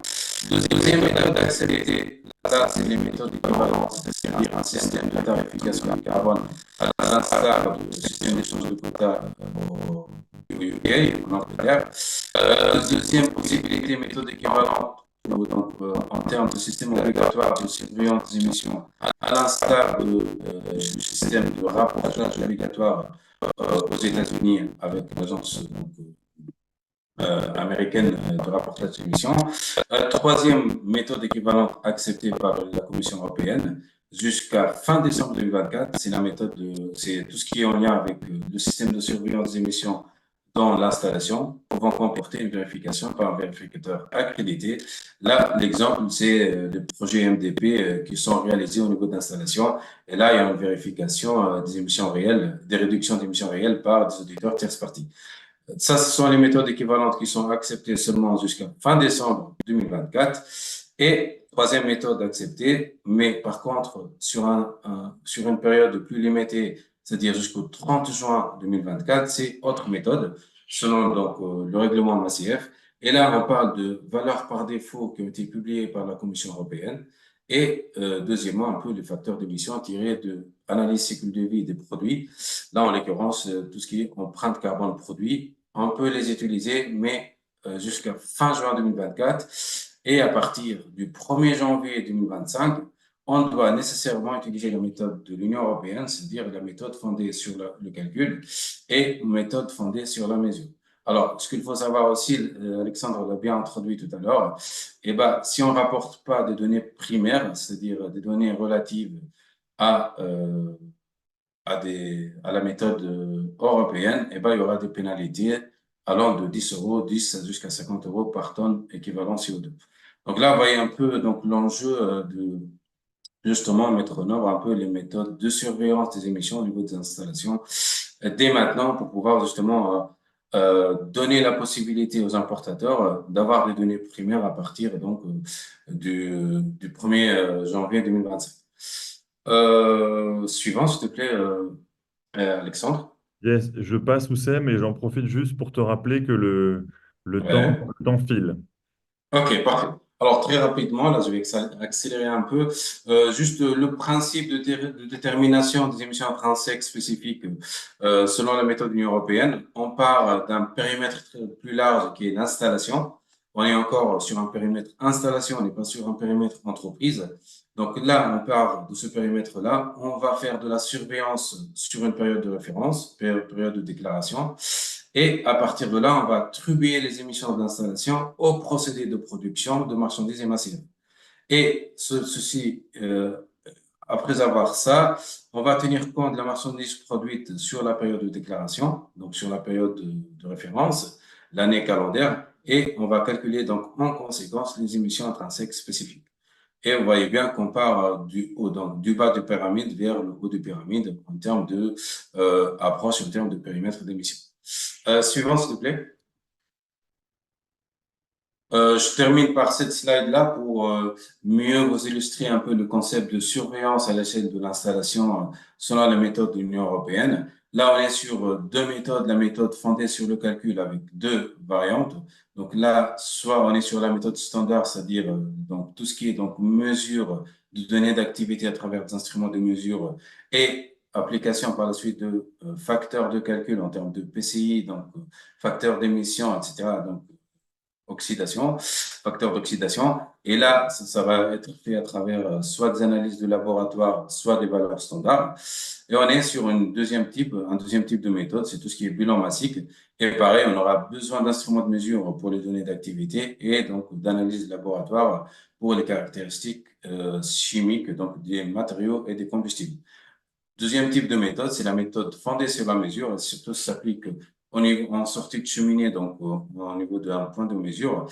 Deuxième méthode d'accepter, ça c'est les méthodes équivalentes, c'est-à-dire un système de tarification du carbone à l'instar du système d'échange de quotas au UK, en Angleterre. Deuxième possibilité, méthode équivalente donc, en termes de système obligatoire de surveillance des émissions, à l'instar du système de rapprochage obligatoire aux États-Unis avec l'agence américaine de rapportage d'émissions. Troisième méthode équivalente acceptée par la Commission européenne jusqu'à fin décembre 2024, c'est la méthode c'est tout ce qui est en lien avec le système de surveillance des émissions dans l'installation vont comporter une vérification par un vérificateur accrédité. Là, l'exemple, c'est les projets MDP qui sont réalisés au niveau d'installation. Et là, il y a une vérification des émissions réelles, des réductions d'émissions réelles par des auditeurs tierces parties. Ça, ce sont les méthodes équivalentes qui sont acceptées seulement jusqu'à fin décembre 2024. Et troisième méthode acceptée, mais par contre, sur une période plus limitée, c'est-à-dire jusqu'au 30 juin 2024, c'est autre méthode, selon donc le règlement MACF. Et là, on parle de valeurs par défaut qui ont été publiées par la Commission européenne. Et deuxièmement, un peu les facteurs d'émission tirés de l'analyse cycle de vie des produits. Là, en l'occurrence, tout ce qui est empreinte carbone produit, on peut les utiliser, mais jusqu'à fin juin 2024. Et à partir du 1er janvier 2025, on doit nécessairement utiliser la méthode de l'Union européenne, c'est-à-dire la méthode fondée sur le calcul et une méthode fondée sur la mesure. Alors, ce qu'il faut savoir aussi, Alexandre l'a bien introduit tout à l'heure, eh ben, si on ne rapporte pas des données primaires, c'est-à-dire des données relatives à, à la méthode européenne, eh ben, il y aura des pénalités allant de 10 euros, 10 jusqu'à 50 euros par tonne équivalent CO2. Donc là, vous voyez un peu donc l'enjeu de justement mettre en œuvre un peu les méthodes de surveillance des émissions au niveau des installations dès maintenant pour pouvoir justement donner la possibilité aux importateurs d'avoir des données primaires à partir donc du 1er janvier 2025. Suivant, s'il te plaît, Alexandre. Yes, je passe Oussem et j'en profite juste pour te rappeler que Ouais. le temps file. Ok, parfait. Alors, très rapidement, là, je vais accélérer un peu. Juste le principe de détermination des émissions intrinsèques spécifiques selon la méthode de l'Union européenne. On part d'un périmètre plus large qui est l'installation. On est encore sur un périmètre installation, on n'est pas sur un périmètre entreprise. Donc là, on part de ce périmètre-là. On va faire de la surveillance sur une période de référence, période de déclaration. Et à partir de là, on va attribuer les émissions de l'installation au procédé de production de marchandises émancipées. Et ceci, après avoir ça, on va tenir compte de la marchandise produite sur la période de déclaration, donc sur la période de référence, l'année calendaire, et on va calculer donc en conséquence les émissions intrinsèques spécifiques. Et vous voyez bien qu'on part du haut, donc du bas de pyramide vers le haut de pyramide en termes de approche, en termes de périmètre d'émission. Suivant, s'il te plaît. Je termine par cette slide-là pour mieux vous illustrer un peu le concept de surveillance à l'échelle de l'installation selon la méthode de l'Union européenne. Là, on est sur deux méthodes, la méthode fondée sur le calcul avec deux variantes. Donc là, soit on est sur la méthode standard, c'est-à-dire donc tout ce qui est donc mesure de données d'activité à travers des instruments de mesure et application par la suite de facteurs de calcul en termes de PCI, donc facteurs d'émission, etc. Donc oxydation, facteur d'oxydation. Et là, ça va être fait à travers soit des analyses de laboratoire, soit des valeurs standards. Et on est sur un deuxième type de méthode, c'est tout ce qui est bilan massique. Et pareil, on aura besoin d'instruments de mesure pour les données d'activité et donc d'analyse de laboratoire pour les caractéristiques chimiques, donc des matériaux et des combustibles. Deuxième type de méthode, c'est la méthode fondée sur la mesure. Et surtout, ça s'applique en sortie de cheminée, donc au niveau d'un point de mesure,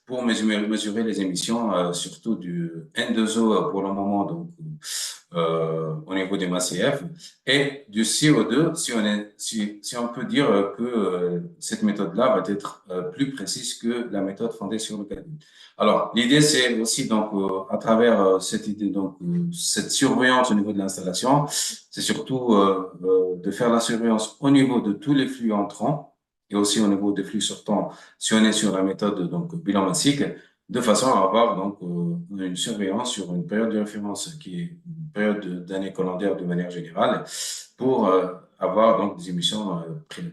pour mesurer les émissions, surtout du N2O pour le moment, donc au niveau des MACF, et du CO2, si on peut dire que cette méthode-là va être plus précise que la méthode fondée sur le calcul. Alors, l'idée, c'est aussi donc à travers cette idée, donc cette surveillance au niveau de l'installation, c'est surtout de faire la surveillance au niveau de tous les flux entrants et aussi au niveau des flux sortants, si on est sur la méthode donc bilan massique, de façon à avoir donc une surveillance sur une période de référence qui est une période d'année calendaire de manière générale, pour avoir donc des émissions,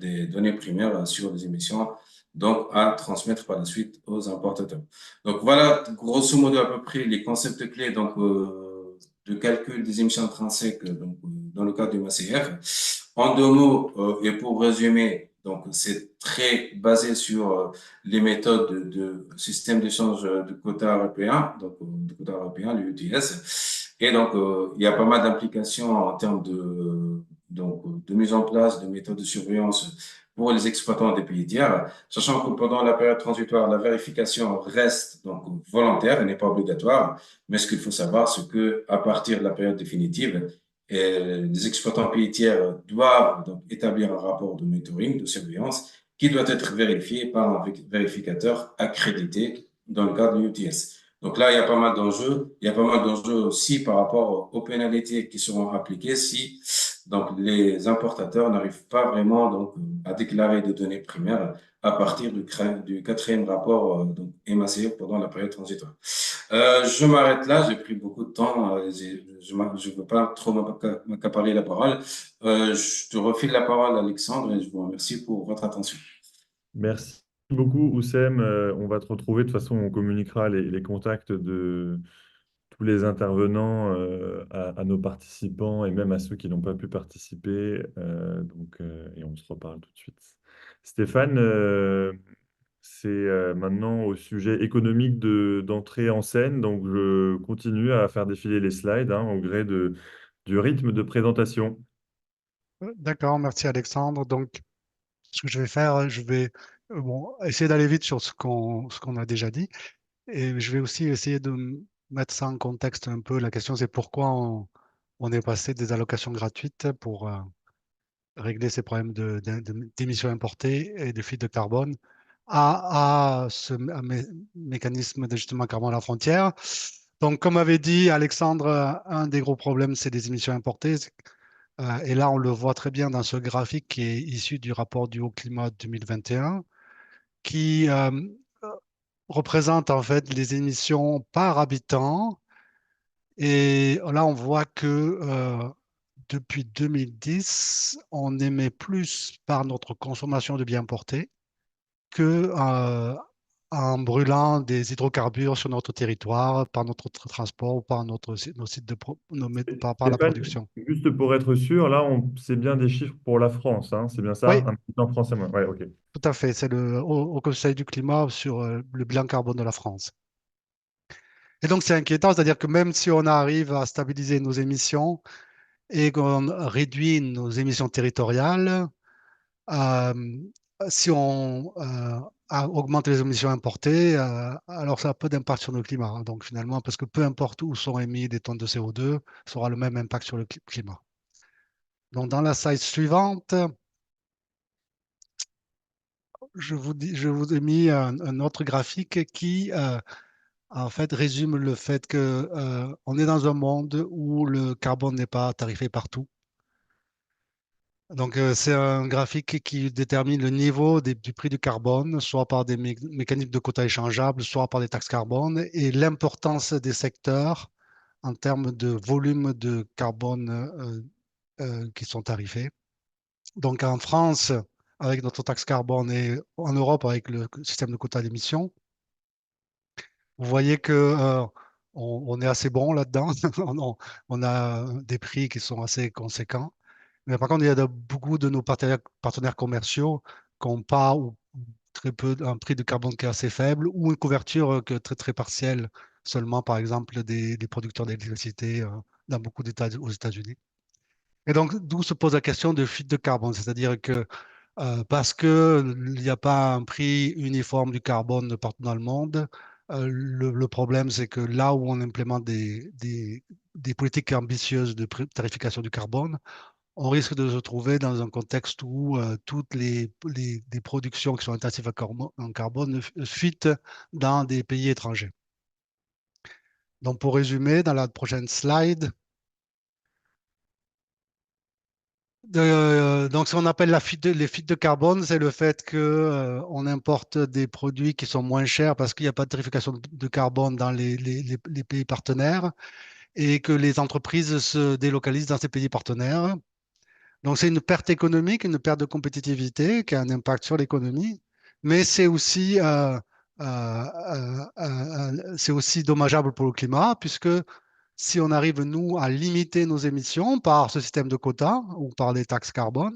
des données primaires sur les émissions donc à transmettre par la suite aux importateurs. Donc voilà, grosso modo à peu près les concepts clés donc de calcul des émissions intrinsèques donc dans le cadre du MACF. En deux mots et pour résumer, donc c'est très basé sur les méthodes de système d'échange de quotas européens, donc de quotas européens, le UTS. Et donc il y a pas mal d'implications en termes donc, de mise en place de méthodes de surveillance pour les exploitants des pays tiers, sachant que pendant la période transitoire, la vérification reste donc volontaire et n'est pas obligatoire. Mais ce qu'il faut savoir, c'est que à partir de la période définitive, les exploitants pays tiers doivent donc établir un rapport de monitoring, de surveillance, qui doit être vérifié par un vérificateur accrédité dans le cadre du UTS. Donc là, il y a pas mal d'enjeux. Il y a pas mal d'enjeux aussi par rapport aux pénalités qui seront appliquées si donc les importateurs n'arrivent pas vraiment donc à déclarer des données primaires à partir du quatrième rapport donc MACE pendant la période transitoire. Je m'arrête là, j'ai pris beaucoup de temps, je ne veux pas trop m'accaparer la parole. Je te refile la parole, Alexandre, et je vous remercie pour votre attention. Merci beaucoup, Oussem. On va te retrouver. De toute façon, on communiquera les contacts de tous les intervenants à nos participants et même à ceux qui n'ont pas pu participer. Et on se reparle tout de suite. Stéphane, c'est maintenant au sujet économique d'entrer en scène. Donc, je continue à faire défiler les slides hein, au gré du rythme de présentation. D'accord, merci Alexandre. Donc, ce que je vais faire, je vais bon, essayer d'aller vite sur ce qu'on a déjà dit. Et je vais aussi essayer de mettre ça en contexte un peu. La question, c'est pourquoi on est passé des allocations gratuites pour régler ces problèmes d'émissions importées et de fuite de carbone à ce mécanisme d'ajustement carbone à la frontière. Donc, comme avait dit Alexandre, un des gros problèmes, c'est les émissions importées. Et là, on le voit très bien dans ce graphique qui est issu du rapport du Haut Climat 2021, qui représente en fait les émissions par habitant. Et là, on voit que depuis 2010, on émet plus par notre consommation de biens importés que en brûlant des hydrocarbures sur notre territoire, par notre transport ou par nos sites par la Stéphane, production. juste pour être sûr, là, c'est bien des chiffres pour la France, hein, c'est bien ça? Oui, Un petit peu en français, moi. Ouais, ok. tout à fait. C'est au Conseil du climat sur le bilan carbone de la France. Et donc, c'est inquiétant, c'est-à-dire que même si on arrive à stabiliser nos émissions et qu'on réduit nos émissions territoriales, euh, si on augmente les émissions importées, alors ça a peu d'impact sur le climat. Hein. Donc, finalement, parce que peu importe où sont émis des tonnes de CO2, ça aura le même impact sur le climat. Donc, dans la slide suivante, je vous ai mis un autre graphique qui en fait, résume le fait que on est dans un monde où le carbone n'est pas tarifé partout. Donc, c'est un graphique qui détermine le niveau du prix du carbone, soit par des mécanismes de quotas échangeables, soit par des taxes carbone, et l'importance des secteurs en termes de volume de carbone qui sont tarifés. Donc, en France, avec notre taxe carbone, et en Europe, avec le système de quotas d'émission, vous voyez que on est assez bon là-dedans. On a des prix qui sont assez conséquents. Mais par contre, il y a beaucoup de nos partenaires commerciaux qui n'ont pas ou très peu un prix de carbone qui est assez faible ou une couverture très, très partielle seulement, par exemple, des producteurs d'électricité dans beaucoup d'États aux États-Unis. Et donc, d'où se pose la question de fuite de carbone, c'est-à-dire que parce qu'il n'y a pas un prix uniforme du carbone partout dans le monde, le problème, c'est que là où on implémente des politiques ambitieuses de tarification du carbone, on risque de se trouver dans un contexte où toutes les productions qui sont intensives en carbone fuitent dans des pays étrangers. Donc, pour résumer, dans la prochaine slide, donc, ce qu'on appelle les fuites de carbone, c'est le fait qu'on importe des produits qui sont moins chers parce qu'il n'y a pas de tarification de carbone dans les pays partenaires et que les entreprises se délocalisent dans ces pays partenaires. Donc, c'est une perte économique, une perte de compétitivité qui a un impact sur l'économie, mais c'est aussi dommageable pour le climat, puisque si on arrive, nous, à limiter nos émissions par ce système de quotas ou par des taxes carbone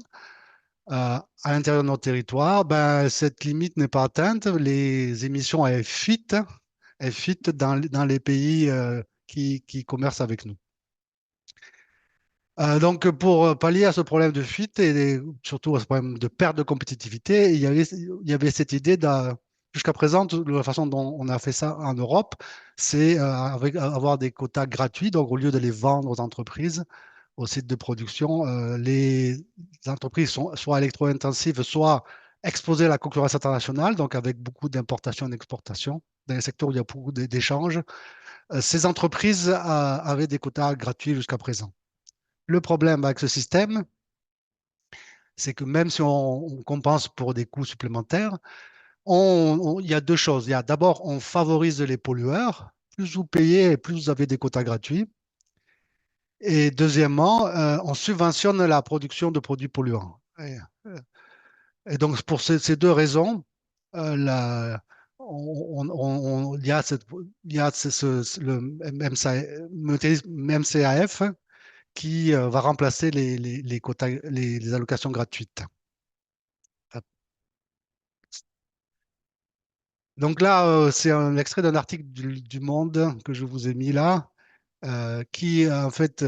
à l'intérieur de notre territoire, ben, cette limite n'est pas atteinte. Les émissions, elles fuitent dans les pays qui commercent avec nous. Donc, pour pallier à ce problème de fuite et surtout à ce problème de perte de compétitivité, il y avait cette idée jusqu'à présent, la façon dont on a fait ça en Europe, c'est avoir des quotas gratuits. Donc, au lieu de les vendre aux entreprises, aux sites de production, les entreprises sont soit électro-intensives, soit exposées à la concurrence internationale, donc avec beaucoup d'importations et d'exportations. Dans les secteurs où il y a beaucoup d'échanges, ces entreprises avaient des quotas gratuits jusqu'à présent. Le problème avec ce système, c'est que même si on compense pour des coûts supplémentaires, il y a deux choses. Il y a d'abord, on favorise les pollueurs. Plus vous payez, plus vous avez des quotas gratuits. Et deuxièmement, on subventionne la production de produits polluants. Et donc, pour ces deux raisons, il y a, le MCAF qui va remplacer les quotas, les allocations gratuites. Donc là, c'est un extrait d'un article du Monde que je vous ai mis là, qui en fait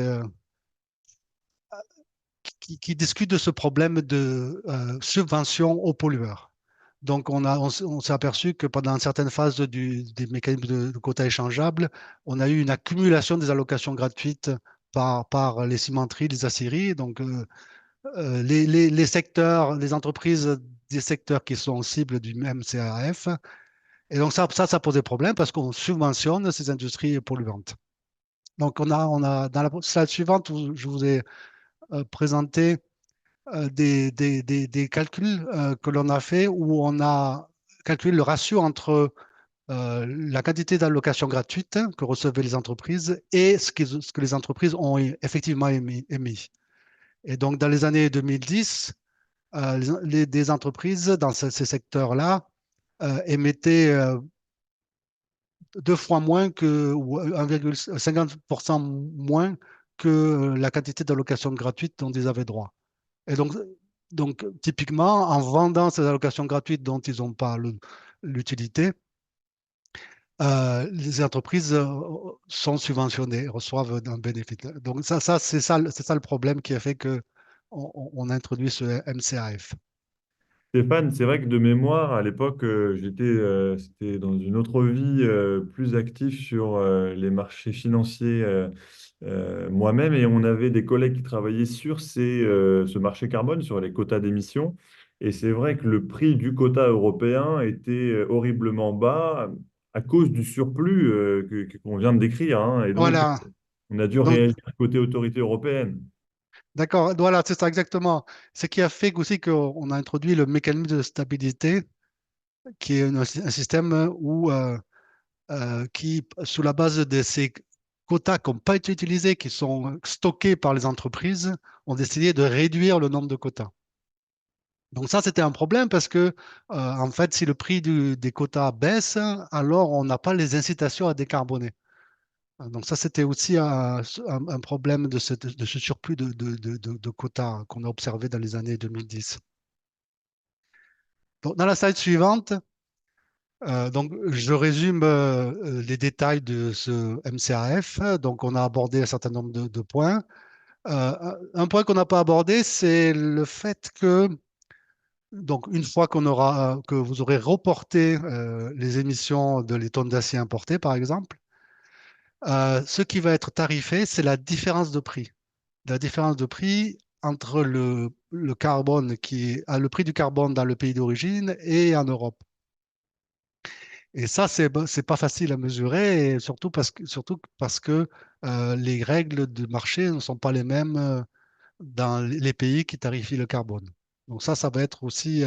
qui discute de ce problème de subvention aux pollueurs. Donc on s'est aperçu que pendant certaines phases des mécanismes de quotas échangeables, on a eu une accumulation des allocations gratuites par les cimenteries, les aciéries. Donc les secteurs, les entreprises des secteurs qui sont cibles du même CAF. Et donc ça posait problème parce qu'on subventionne ces industries polluantes. Donc dans la slide suivante, où je vous ai présenté des calculs que l'on a fait où on a calculé le ratio entre la quantité d'allocations gratuites que recevaient les entreprises et ce que les entreprises ont effectivement émis. Et donc, dans les années 2010, des entreprises dans ces secteurs-là émettaient 2 fois moins ou 1,50% moins que la quantité d'allocations gratuites dont ils avaient droit. Et donc, typiquement, en vendant ces allocations gratuites dont ils n'ont pas l'utilité, les entreprises sont subventionnées, reçoivent un bénéfice. Donc, c'est ça le problème qui a fait qu'on a introduit ce MCAF. Stéphane, c'est vrai que de mémoire, à l'époque, c'était dans une autre vie, plus actif sur les marchés financiers moi-même, et on avait des collègues qui travaillaient sur ce marché carbone, sur les quotas d'émissions. Et c'est vrai que le prix du quota européen était horriblement bas à cause du surplus qu'on vient de décrire, hein. Et donc, Voilà. on a dû Donc, réagir côté autorité européenne. d'accord. Voilà, c'est ça exactement. Ce qui a fait aussi qu'on a introduit le mécanisme de stabilité, qui est un système qui, sous la base de ces quotas qui n'ont pas été utilisés, qui sont stockés par les entreprises, ont décidé de réduire le nombre de quotas. Donc ça, c'était un problème parce que, en fait, si le prix des quotas baisse, alors on n'a pas les incitations à décarboner. Donc ça, c'était aussi un problème de ce surplus de quotas qu'on a observé dans les années 2010. Donc, dans la slide suivante, donc, je résume les détails de ce MCAF. Donc, on a abordé un certain nombre de points. Un point qu'on n'a pas abordé, c'est le fait que, donc, une fois que vous aurez reporté les émissions de les tonnes d'acier importées, par exemple, ce qui va être tarifé, c'est la différence de prix. La différence de prix entre le carbone le prix du carbone dans le pays d'origine et en Europe. Et ça, c'est pas facile à mesurer, et surtout parce que les règles du marché ne sont pas les mêmes dans les pays qui tarifient le carbone. Donc ça va être aussi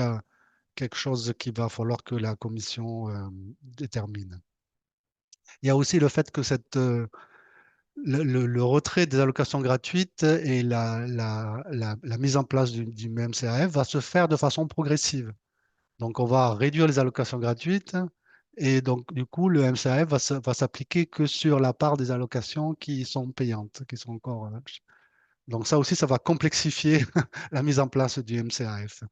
quelque chose qu'il va falloir que la Commission détermine. Il y a aussi le fait que le retrait des allocations gratuites et la mise en place du même CAF va se faire de façon progressive. Donc, on va réduire les allocations gratuites et donc, du coup, le MCAF va s'appliquer que sur la part des allocations qui sont payantes, qui sont encore. Donc, ça aussi, ça va complexifier la mise en place du MCAF.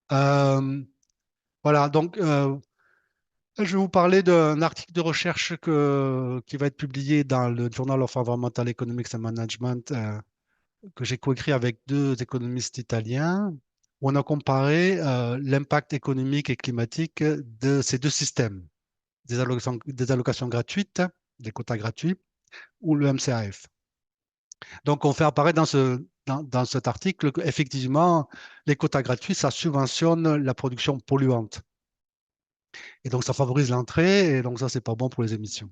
Voilà, donc Je vais vous parler d'un article de recherche qui va être publié dans le Journal of Environmental Economics and Management, que j'ai coécrit avec deux économistes italiens, où on a comparé l'impact économique et climatique de ces deux systèmes, des allocations gratuites, des quotas gratuits, ou le MCAF. Donc, on fait apparaître dans cet article qu'effectivement, les quotas gratuits, ça subventionne la production polluante. Et donc, ça favorise l'entrée, et donc ça, c'est pas bon pour les émissions.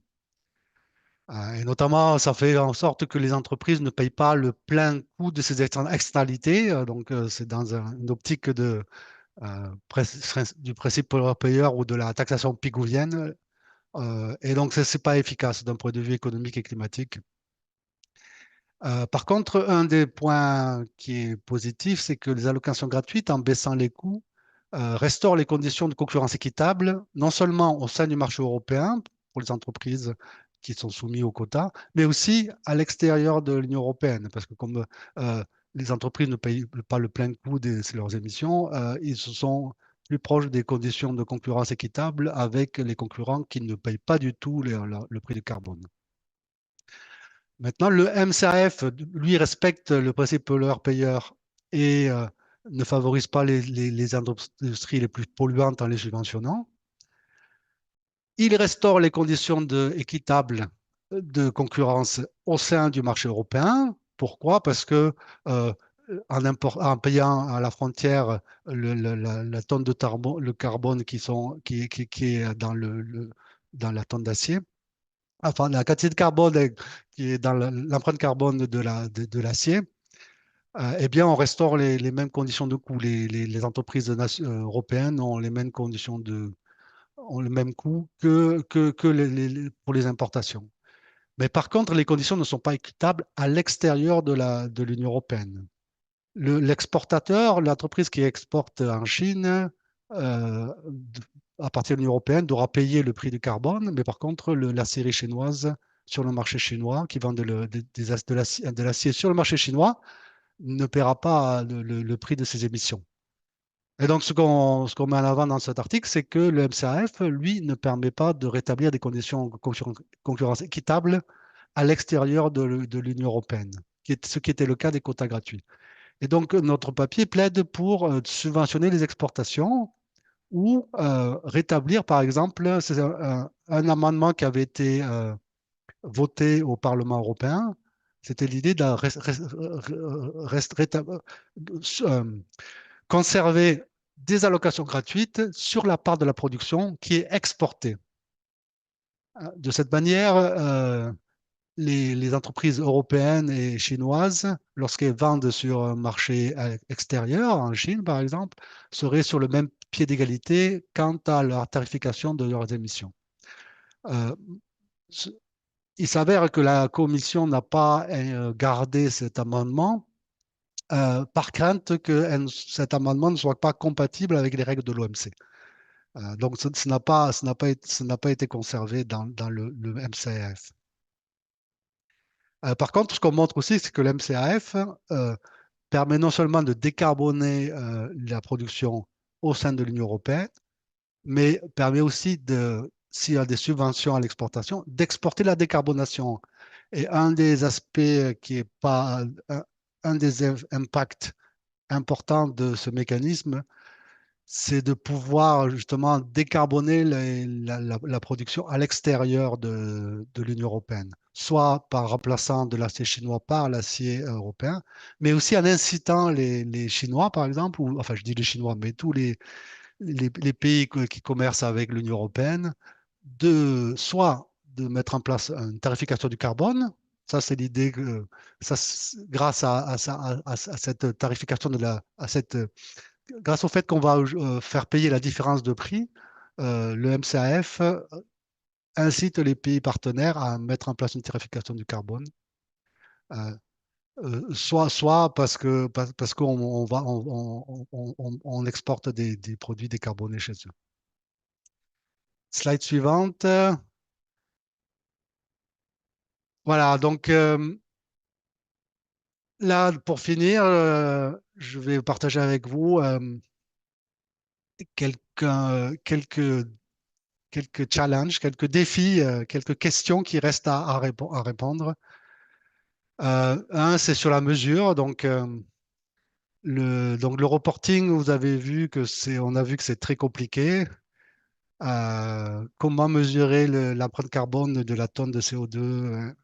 Et notamment, ça fait en sorte que les entreprises ne payent pas le plein coût de ces externalités. Donc, c'est dans une optique du principe pollueur-payeur ou de la taxation pigouvienne. Et donc, ce n'est pas efficace d'un point de vue économique et climatique. Par contre, un des points qui est positif, c'est que les allocations gratuites, en baissant les coûts, restaurent les conditions de concurrence équitable, non seulement au sein du marché européen pour les entreprises qui sont soumises aux quotas, mais aussi à l'extérieur de l'Union européenne, parce que comme les entreprises ne payent pas le plein coût de leurs émissions, ils se sont plus proches des conditions de concurrence équitable avec les concurrents qui ne payent pas du tout le prix du carbone. Maintenant, le MCAF, lui, respecte le principe pollueur-payeur et ne favorise pas les industries les plus polluantes en les subventionnant. Il restaure les conditions équitables de concurrence au sein du marché européen. Pourquoi? Parce que en payant à la frontière la tonne de le carbone qui est dans la tonne d'acier, enfin la quantité de carbone qui est dans l'empreinte carbone de l'acier, eh bien, on restaure les mêmes conditions de coût. Les entreprises européennes ont les mêmes conditions ont le même coût que pour les importations. Mais par contre, les conditions ne sont pas équitables à l'extérieur de l'Union européenne. L'exportateur, l'entreprise qui exporte en Chine, à partir de l'Union européenne, devra payer le prix du carbone, mais par contre, l'aciérie chinoise sur le marché chinois, qui vend de l'acier sur le marché chinois, ne paiera pas le prix de ses émissions. Et donc, ce qu'on met en avant dans cet article, c'est que le MCAF, lui, ne permet pas de rétablir des conditions de concurrence équitables à l'extérieur de l'Union européenne, ce qui était le cas des quotas gratuits. Et donc, notre papier plaide pour subventionner les exportations ou rétablir, par exemple, c'est un amendement qui avait été voté au Parlement européen. C'était l'idée de conserver des allocations gratuites sur la part de la production qui est exportée. De cette manière, les entreprises européennes et chinoises, lorsqu'elles vendent sur un marché extérieur, en Chine par exemple, seraient sur le même pied d'égalité quant à la tarification de leurs émissions. Euh, il s'avère que la Commission n'a pas gardé cet amendement par crainte que cet amendement ne soit pas compatible avec les règles de l'OMC. Donc, ça n'a pas été conservé dans le MCAF. Par contre, ce qu'on montre aussi, c'est que le MCAF permet non seulement de décarboner la production au sein de l'Union européenne, mais permet aussi, s'il y a des subventions à l'exportation, d'exporter la décarbonation. Et un des aspects qui est pas, un des impacts importants de ce mécanisme, c'est de pouvoir justement décarboner la production à l'extérieur de l'Union européenne, soit par remplaçant de l'acier chinois par l'acier européen, mais aussi en incitant les Chinois, par exemple, ou enfin je dis les Chinois, mais tous les pays qui commercent avec l'Union européenne, soit de mettre en place une tarification du carbone. Ça, c'est l'idée que grâce à cette tarification grâce au fait qu'on va faire payer la différence de prix, le MCAF incite les pays partenaires à mettre en place une tarification du carbone, euh, soit parce qu'on on exporte des produits décarbonés chez eux. Slide suivante. Voilà, donc là, pour finir, je vais partager avec vous quelques quelques challenges, quelques défis, quelques questions qui restent à répondre. Un, c'est sur la mesure. Donc le reporting, vous avez vu que on a vu que c'est très compliqué. Comment mesurer l'empreinte carbone de la tonne de CO2,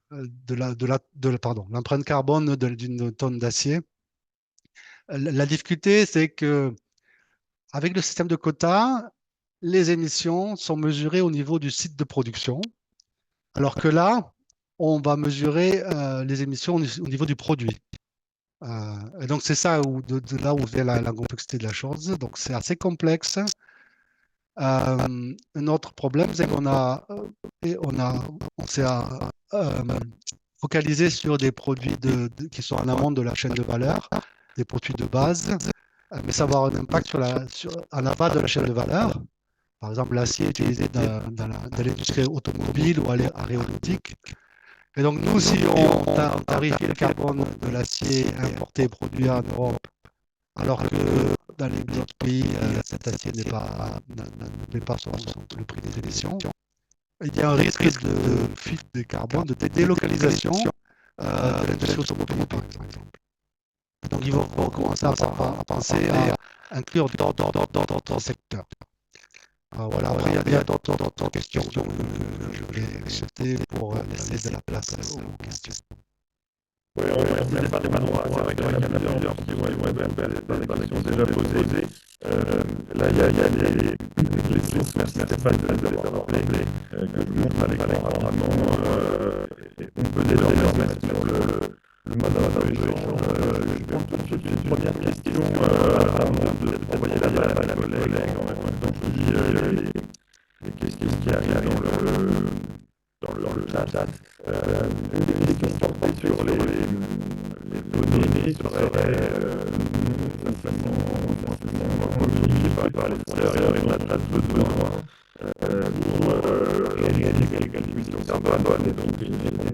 pardon, l'empreinte carbone d'une tonne d'acier. La difficulté, c'est que avec le système de quotas, les émissions sont mesurées au niveau du site de production, alors que là, on va mesurer les émissions au niveau du produit. Et donc, c'est ça de là où vient la complexité de la chose. Donc, c'est assez complexe. Un autre problème, c'est on s'est focalisé sur des produits qui sont en amont de la chaîne de valeur, des produits de base, mais ça va avoir un impact en aval de la chaîne de valeur. Par exemple, l'acier utilisé dans l'industrie automobile ou aéronautique. Et donc, nous, si on tarifie le carbone de l'acier importé et produit en Europe, alors que dans les autres pays, cet acier ne paie pas le prix des émissions, il y a un risque de fuite de carbone, de délocalisation de l'industrie automobile, par exemple. Donc, il faut commencer à penser à inclure d'autres secteurs. Voilà, après, il y a d'autres questions que je vais accepter pour laisser de la place aux questions. Oui, on va essayer de parler maintenant. C'est vrai qu'il y en a plusieurs qui vont être des questions déjà posées. Là, il y a les sources. Merci Stéphane de les avoir rappelées, que je montre à l'écran rapidement. On peut désormais se mettre sur le mode d'échange. Je vais tout de suite une première question avant de envoyer la balle à la collègue. En même temps, je lis les questions qui arrivent dans le chat. Une des questions porte sur les données qui seraient facilement communiquées par les fournisseurs et on a besoin pour réaliser les calculs sur carbone et donc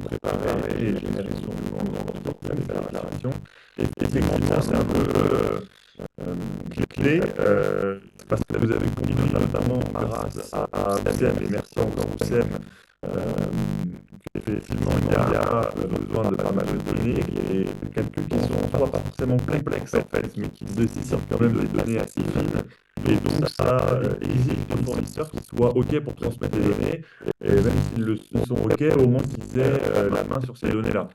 préparer et générer son dans les déclarations. Et effectivement, c'est un peu clé parce que vous avez compris notamment grâce à Oussem, et merci encore Oussem, effectivement, il y a besoin de pas mal de données et des calculs qui sont pas forcément complexes en fait, mais qui nécessitent quand même des données assez fines. Et donc, ça exige des fournisseurs qui soient OK pour transmettre les données, et même s'ils sont OK, au moins qu'ils aient la main sur ces données-là.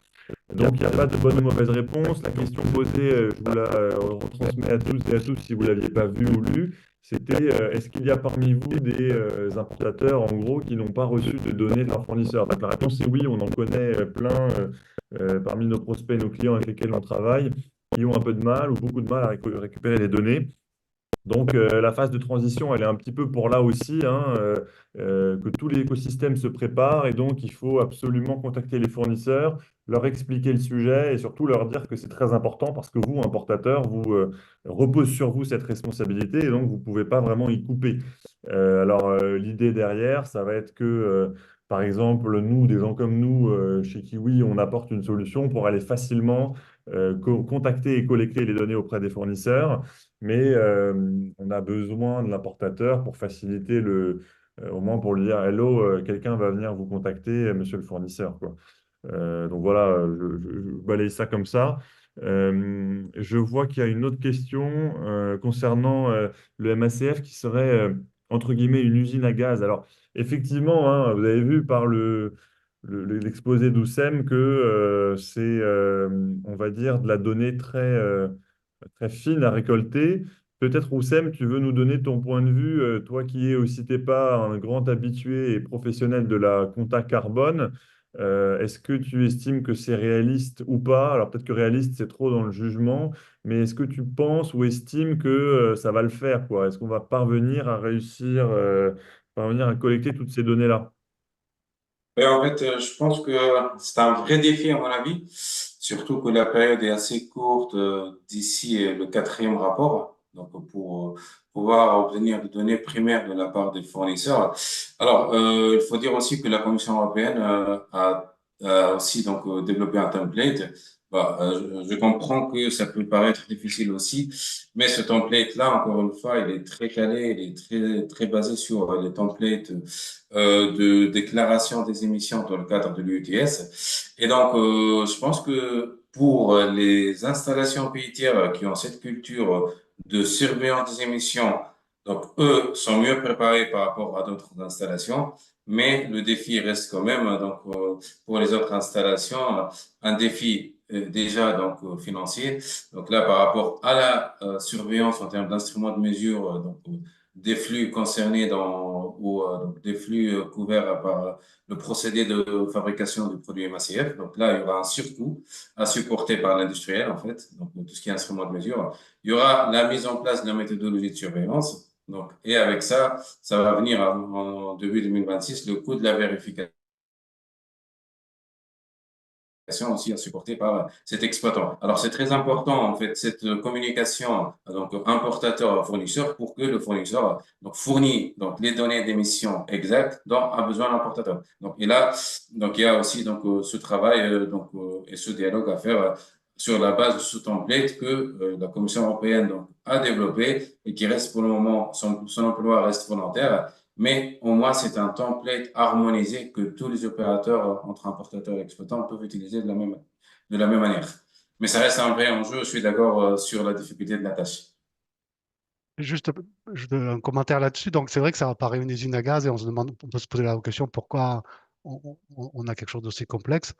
Donc, il n'y a pas de bonne ou mauvaise réponse. La question posée, je vous la retransmets à tous et à tous si vous ne l'aviez pas vue ou lue. C'était est-ce qu'il y a parmi vous des importateurs, en gros, qui n'ont pas reçu de données de leurs fournisseurs? Donc, la réponse est oui, on en connaît plein parmi nos prospects, nos clients avec lesquels on travaille, qui ont un peu de mal ou beaucoup de mal à récupérer les données. Donc, la phase de transition, elle est un petit peu pour là aussi, hein, que tout l'écosystème se prépare et donc il faut absolument contacter les fournisseurs, leur expliquer le sujet et surtout leur dire que c'est très important parce que vous, importateurs, vous repose sur vous cette responsabilité et donc vous ne pouvez pas vraiment y couper. Alors, l'idée derrière, ça va être que, par exemple, nous, des gens comme nous, chez Kiwi, on apporte une solution pour aller facilement contacter et collecter les données auprès des fournisseurs mais on a besoin de l'importateur pour faciliter au moins pour lui dire Hello, quelqu'un va venir vous contacter, monsieur le fournisseur, quoi. Donc voilà, je balaye ça comme ça. Je vois qu'il y a une autre question concernant le MACF qui serait, entre guillemets, une usine à gaz. Alors, effectivement, hein, vous avez vu par l'exposé d'Oussem que c'est, on va dire, de la donnée très fine à récolter. Peut-être, Oussem, tu veux nous donner ton point de vue, toi qui es aussi t'es pas un grand habitué et professionnel de la compta carbone. Est-ce que tu estimes que c'est réaliste ou pas? Alors peut-être que réaliste, c'est trop dans le jugement, mais est-ce que tu penses ou estimes que ça va le faire, quoi? Est-ce qu'on va parvenir à collecter toutes ces données-là? Et en fait, je pense que c'est un vrai défi à mon avis, surtout que la période est assez courte d'ici le quatrième rapport, donc pour pouvoir obtenir des données primaires de la part des fournisseurs. Alors, il faut dire aussi que la Commission européenne a aussi donc développé un template Bah, je comprends que ça peut paraître difficile aussi, mais ce template-là, encore une fois, il est très calé, il est très basé sur les templates de déclaration des émissions dans le cadre de l'UETS. Et donc, je pense que pour les installations payetières qui ont cette culture de surveillance des émissions, donc eux sont mieux préparés par rapport à d'autres installations, mais le défi reste quand même, donc pour les autres installations, un défi déjà donc financier. Donc là, par rapport à la surveillance en termes d'instruments de mesure, des flux concernés donc des flux couverts par le procédé de fabrication du produit MACF. Donc là, il y aura un surcoût à supporter par l'industriel en fait. Donc tout ce qui est instrument de mesure. Il y aura la mise en place de la méthodologie de surveillance. Donc et avec ça, ça va venir en début 2026 le coût de la vérification aussi à supporter par cet exploitant. Alors, c'est très important, en fait, cette communication, donc, importateur-fournisseur pour que le fournisseur, donc, fournit, donc, les données d'émission exactes dont a besoin l'importateur. Donc, et là, donc, il y a aussi, donc, ce travail, et ce dialogue à faire sur la base de ce template que la Commission européenne, donc, a développé et qui reste pour le moment, son emploi reste volontaire. Mais au moins, c'est un template harmonisé que tous les opérateurs entre importateurs et exploitants peuvent utiliser de la même manière. Mais ça reste un vrai enjeu. Je suis d'accord sur la difficulté de la tâche. Juste un commentaire là-dessus. Donc, c'est vrai que ça apparaît une usine à gaz et on peut se poser la question pourquoi on a quelque chose d'aussi complexe.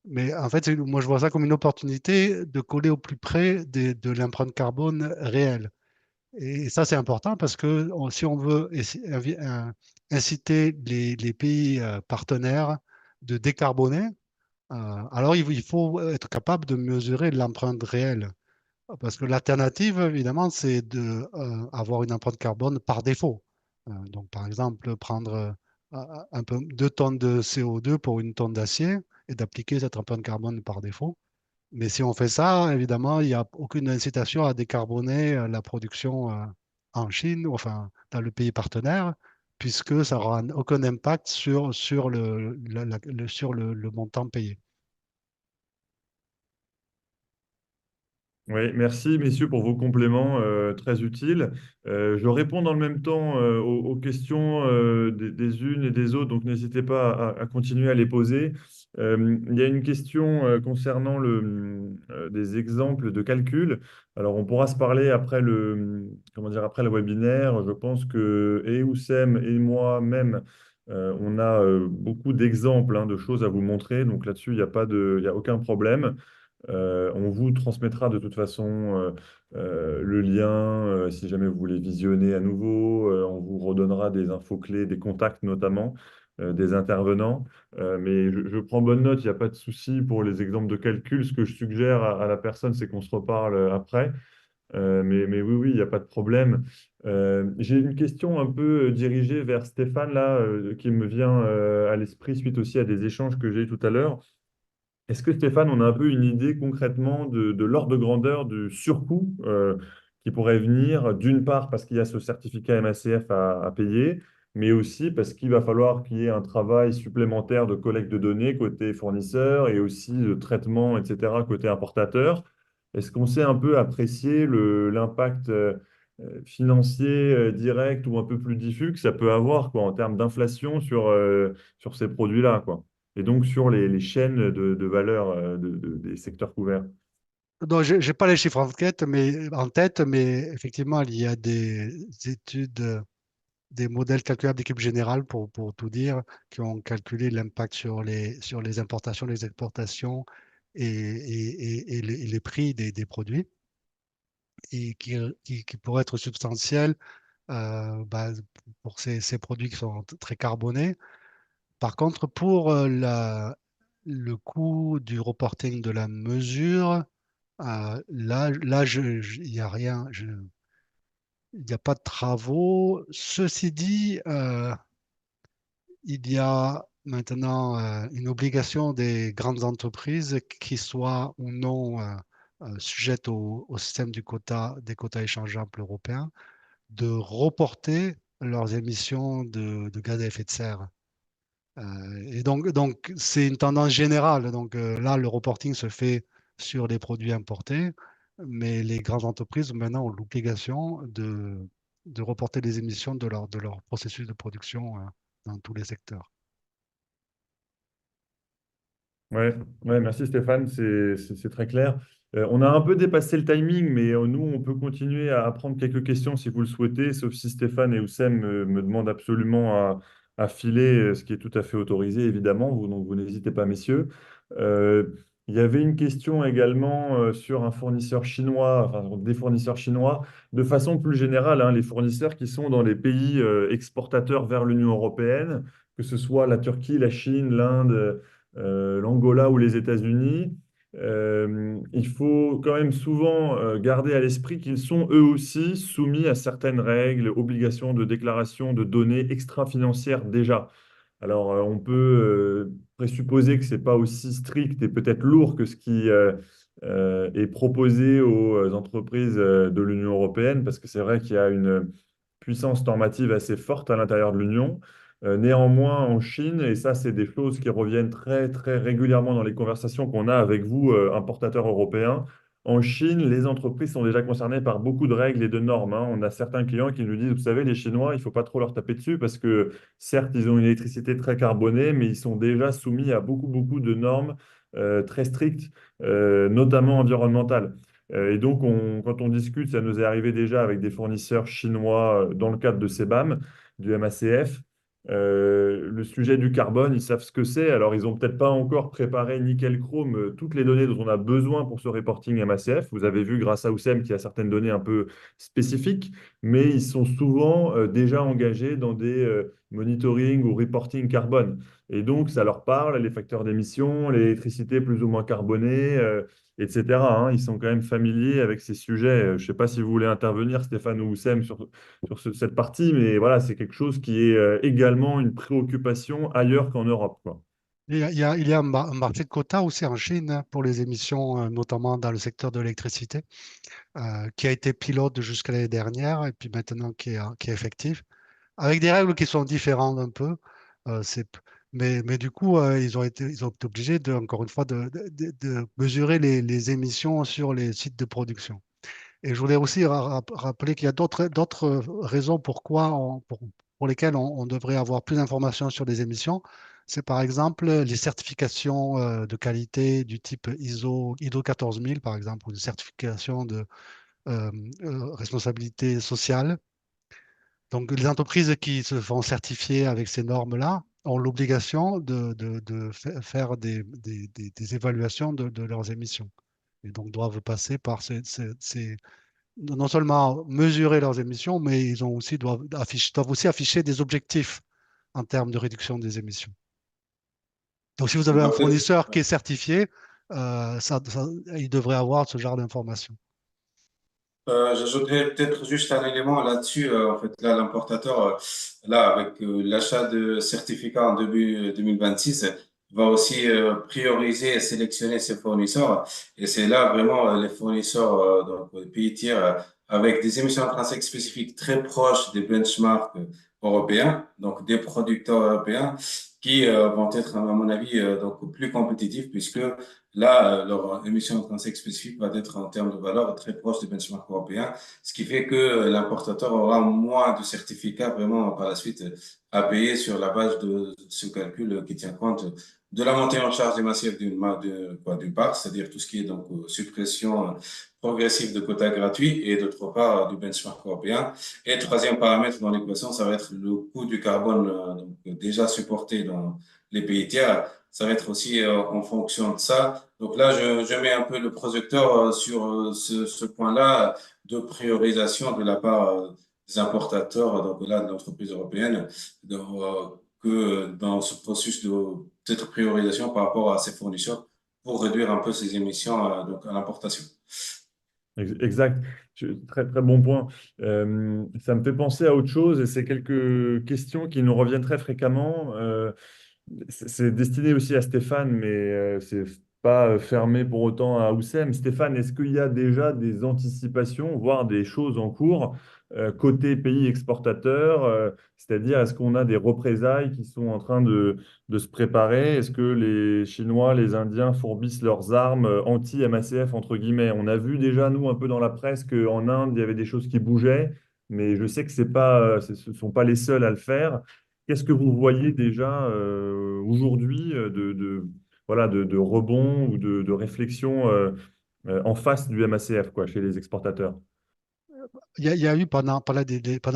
Mais en fait, moi, je vois ça comme une opportunité de coller au plus près de l'empreinte carbone réelle. Et ça, c'est important parce que si on veut inciter les pays partenaires de décarboner, alors il faut être capable de mesurer l'empreinte réelle. Parce que l'alternative, évidemment, c'est de avoir une empreinte carbone par défaut. Donc, par exemple, prendre un peu 2 tonnes de CO2 pour 1 tonne d'acier et d'appliquer cette empreinte carbone par défaut. Mais si on fait ça, évidemment, il n'y a aucune incitation à décarboner la production en Chine, ou enfin dans le pays partenaire, puisque ça n'aura aucun impact sur sur le montant payé. Oui, merci messieurs pour vos compléments très utiles. Je réponds dans le même temps aux questions des unes et des autres, donc n'hésitez pas à continuer à les poser. Il y a une question concernant des exemples de calcul. Alors on pourra se parler après comment dire, après le webinaire. Je pense que et Oussem et moi-même, on a beaucoup d'exemples de choses à vous montrer. Donc là-dessus, il y a aucun problème. On vous transmettra de toute façon le lien si jamais vous voulez visionner à nouveau. On vous redonnera des infos clés, des contacts notamment, des intervenants. Mais je prends bonne note, il n'y a pas de souci pour les exemples de calcul. Ce que je suggère à la personne, c'est qu'on se reparle après. Mais oui, oui, il n'y a pas de problème. J'ai une question un peu dirigée vers Stéphane, là, qui me vient à l'esprit suite aussi à des échanges que j'ai eu tout à l'heure. Est-ce que Stéphane, on a un peu une idée concrètement de l'ordre de grandeur du surcoût qui pourrait venir, d'une part parce qu'il y a ce certificat MACF à payer, mais aussi parce qu'il va falloir qu'il y ait un travail supplémentaire de collecte de données côté fournisseur et aussi de traitement, etc., côté importateur. Est-ce qu'on sait un peu apprécier l'impact financier direct ou un peu plus diffus que ça peut avoir quoi, en termes d'inflation sur ces produits-là, quoi? Et donc sur les chaînes de valeur des secteurs couverts. Donc, je n'ai pas les chiffres en tête, mais effectivement, il y a des études, des modèles calculables d'équipe générale pour tout dire, qui ont calculé l'impact sur les importations, les exportations et les prix des produits, et qui pourraient être substantiels bah, pour ces produits qui sont très carbonés. Par contre, pour le coût du reporting de la mesure, là, il n'y a rien, il n'y a pas de travaux. Ceci dit, il y a maintenant une obligation des grandes entreprises qui soient ou non sujettes au système des quotas échangeables européens de reporter leurs émissions de gaz à effet de serre. Et donc c'est une tendance générale. Donc là, le reporting se fait sur les produits importés, mais les grandes entreprises maintenant ont l'obligation de reporter les émissions de leur processus de production dans tous les secteurs. Ouais, ouais, merci Stéphane, c'est très clair. On a un peu dépassé le timing, mais nous, on peut continuer à prendre quelques questions si vous le souhaitez, sauf si Stéphane et Oussem me demandent absolument à filer, ce qui est tout à fait autorisé, évidemment. Donc, vous n'hésitez pas, messieurs. Euh, il y avait une question également sur un fournisseur chinois, enfin des fournisseurs chinois, de façon plus générale, hein, les fournisseurs qui sont dans les pays exportateurs vers l'Union européenne, que ce soit la Turquie, la Chine, l'Inde, l'Angola ou les États-Unis. Il faut quand même souvent garder à l'esprit qu'ils sont eux aussi soumis à certaines règles, obligations de déclaration de données extra-financières déjà. Alors, on peut présupposer que ce n'est pas aussi strict et peut-être lourd que ce qui est proposé aux entreprises de l'Union européenne, parce que c'est vrai qu'il y a une puissance normative assez forte à l'intérieur de l'Union. Néanmoins, en Chine, et ça, c'est des choses qui reviennent très, très régulièrement dans les conversations qu'on a avec vous, importateurs européens. En Chine, les entreprises sont déjà concernées par beaucoup de règles et de normes, hein. On a certains clients qui nous disent, vous savez, les Chinois, il ne faut pas trop leur taper dessus parce que certes, ils ont une électricité très carbonée, mais ils sont déjà soumis à beaucoup, beaucoup de normes très strictes, notamment environnementales. Et donc, quand on discute, ça nous est arrivé déjà avec des fournisseurs chinois dans le cadre de CBAM, du MACF. Le sujet du carbone, ils savent ce que c'est. Alors, ils n'ont peut-être pas encore préparé nickel chrome toutes les données dont on a besoin pour ce reporting MACF. Vous avez vu grâce à Oussem qu'il y a certaines données un peu spécifiques, mais ils sont souvent déjà engagés dans des monitoring ou reporting carbone. Et donc, ça leur parle, les facteurs d'émission, l'électricité plus ou moins carbonée, etc., hein. Ils sont quand même familiers avec ces sujets. Je ne sais pas si vous voulez intervenir, Stéphane ou Oussem, sur cette partie, mais voilà, c'est quelque chose qui est également une préoccupation ailleurs qu'en Europe, quoi. Il y a un marché de quotas aussi en Chine hein, pour les émissions, notamment dans le secteur de l'électricité, qui a été pilote jusqu'à l'année dernière et puis maintenant qui est effectif, avec des règles qui sont différentes un peu. euh, c'est, mais du coup, ils ont été obligés, encore une fois, de mesurer les émissions sur les sites de production. Et je voulais aussi rappeler qu'il y a d'autres raisons pour lesquelles on devrait avoir plus d'informations sur les émissions. C'est par exemple les certifications de qualité du type ISO 14000, par exemple, ou une certification de responsabilité sociale. Donc, les entreprises qui se font certifier avec ces normes-là ont l'obligation de faire des évaluations de leurs émissions. Et donc, doivent passer par non seulement mesurer leurs émissions, mais ils ont aussi, doivent aussi afficher des objectifs en termes de réduction des émissions. Donc, si vous avez un Peut-être. fournisseur qui est certifié, il devrait avoir ce genre d'informations. J'ajouterais peut-être juste un élément là-dessus. En fait, là, l'importateur, là, avec l'achat de certificats en début 2026, va aussi prioriser et sélectionner ses fournisseurs. Et c'est là vraiment les fournisseurs, donc les pays tiers, avec des émissions intrinsèques spécifiques très proches des benchmarks européens, donc des producteurs européens, qui vont être, à mon avis, donc plus compétitifs, puisque là, leur émission intrinsèque spécifique va être en termes de valeur très proche des benchmarks européens, ce qui fait que l'importateur aura moins de certificats vraiment par la suite à payer sur la base de ce calcul qui tient compte de la montée en charge des massifs d'une part, c'est-à-dire tout ce qui est donc suppression progressive de quotas gratuits et d'autre part du benchmark européen. Et troisième paramètre dans l'équation, ça va être le coût du carbone donc, déjà supporté dans les pays tiers. Ça va être aussi en fonction de ça. Donc là, je mets un peu le projecteur sur ce point-là de priorisation de la part des importateurs, donc là, de l'entreprise européenne, que dans ce processus de peut-être priorisation par rapport à ses fournisseurs pour réduire un peu ses émissions donc à l'importation. Exact. Très, très bon point. Ça me fait penser à autre chose et c'est quelques questions qui nous reviennent très fréquemment. C'est destiné aussi à Stéphane, mais c'est pas fermé pour autant à Oussem. Stéphane, est-ce qu'il y a déjà des anticipations, voire des choses en cours côté pays exportateur? C'est-à-dire, est-ce qu'on a des représailles qui sont en train de se préparer? Est-ce que les Chinois, les Indiens fourbissent leurs armes anti-MACF, entre guillemets? On a vu déjà, nous, un peu dans la presse, qu'en Inde, il y avait des choses qui bougeaient, mais je sais que c'est pas, ce ne sont pas les seuls à le faire. Qu'est-ce que vous voyez déjà aujourd'hui voilà, de rebond ou de réflexion en face du MACF, quoi, chez les exportateurs? Il y a eu pendant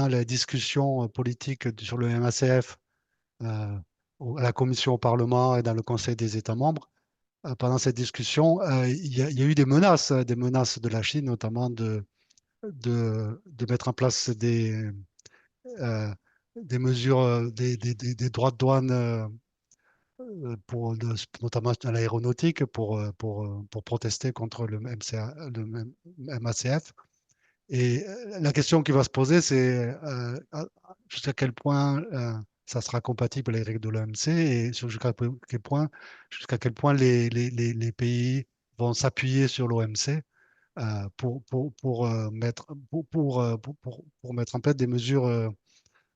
la discussion politique sur le MACF, euh, à la Commission au Parlement et dans le Conseil des États membres, pendant cette discussion, il y a eu des menaces de la Chine, notamment de mettre en place euh, des mesures, des droits de douane notamment dans l'aéronautique pour protester contre le MACF. Et la question qui va se poser, c'est jusqu'à quel point ça sera compatible avec les règles de l'OMC et jusqu'à quel point les pays vont s'appuyer sur l'OMC pour mettre en place des mesures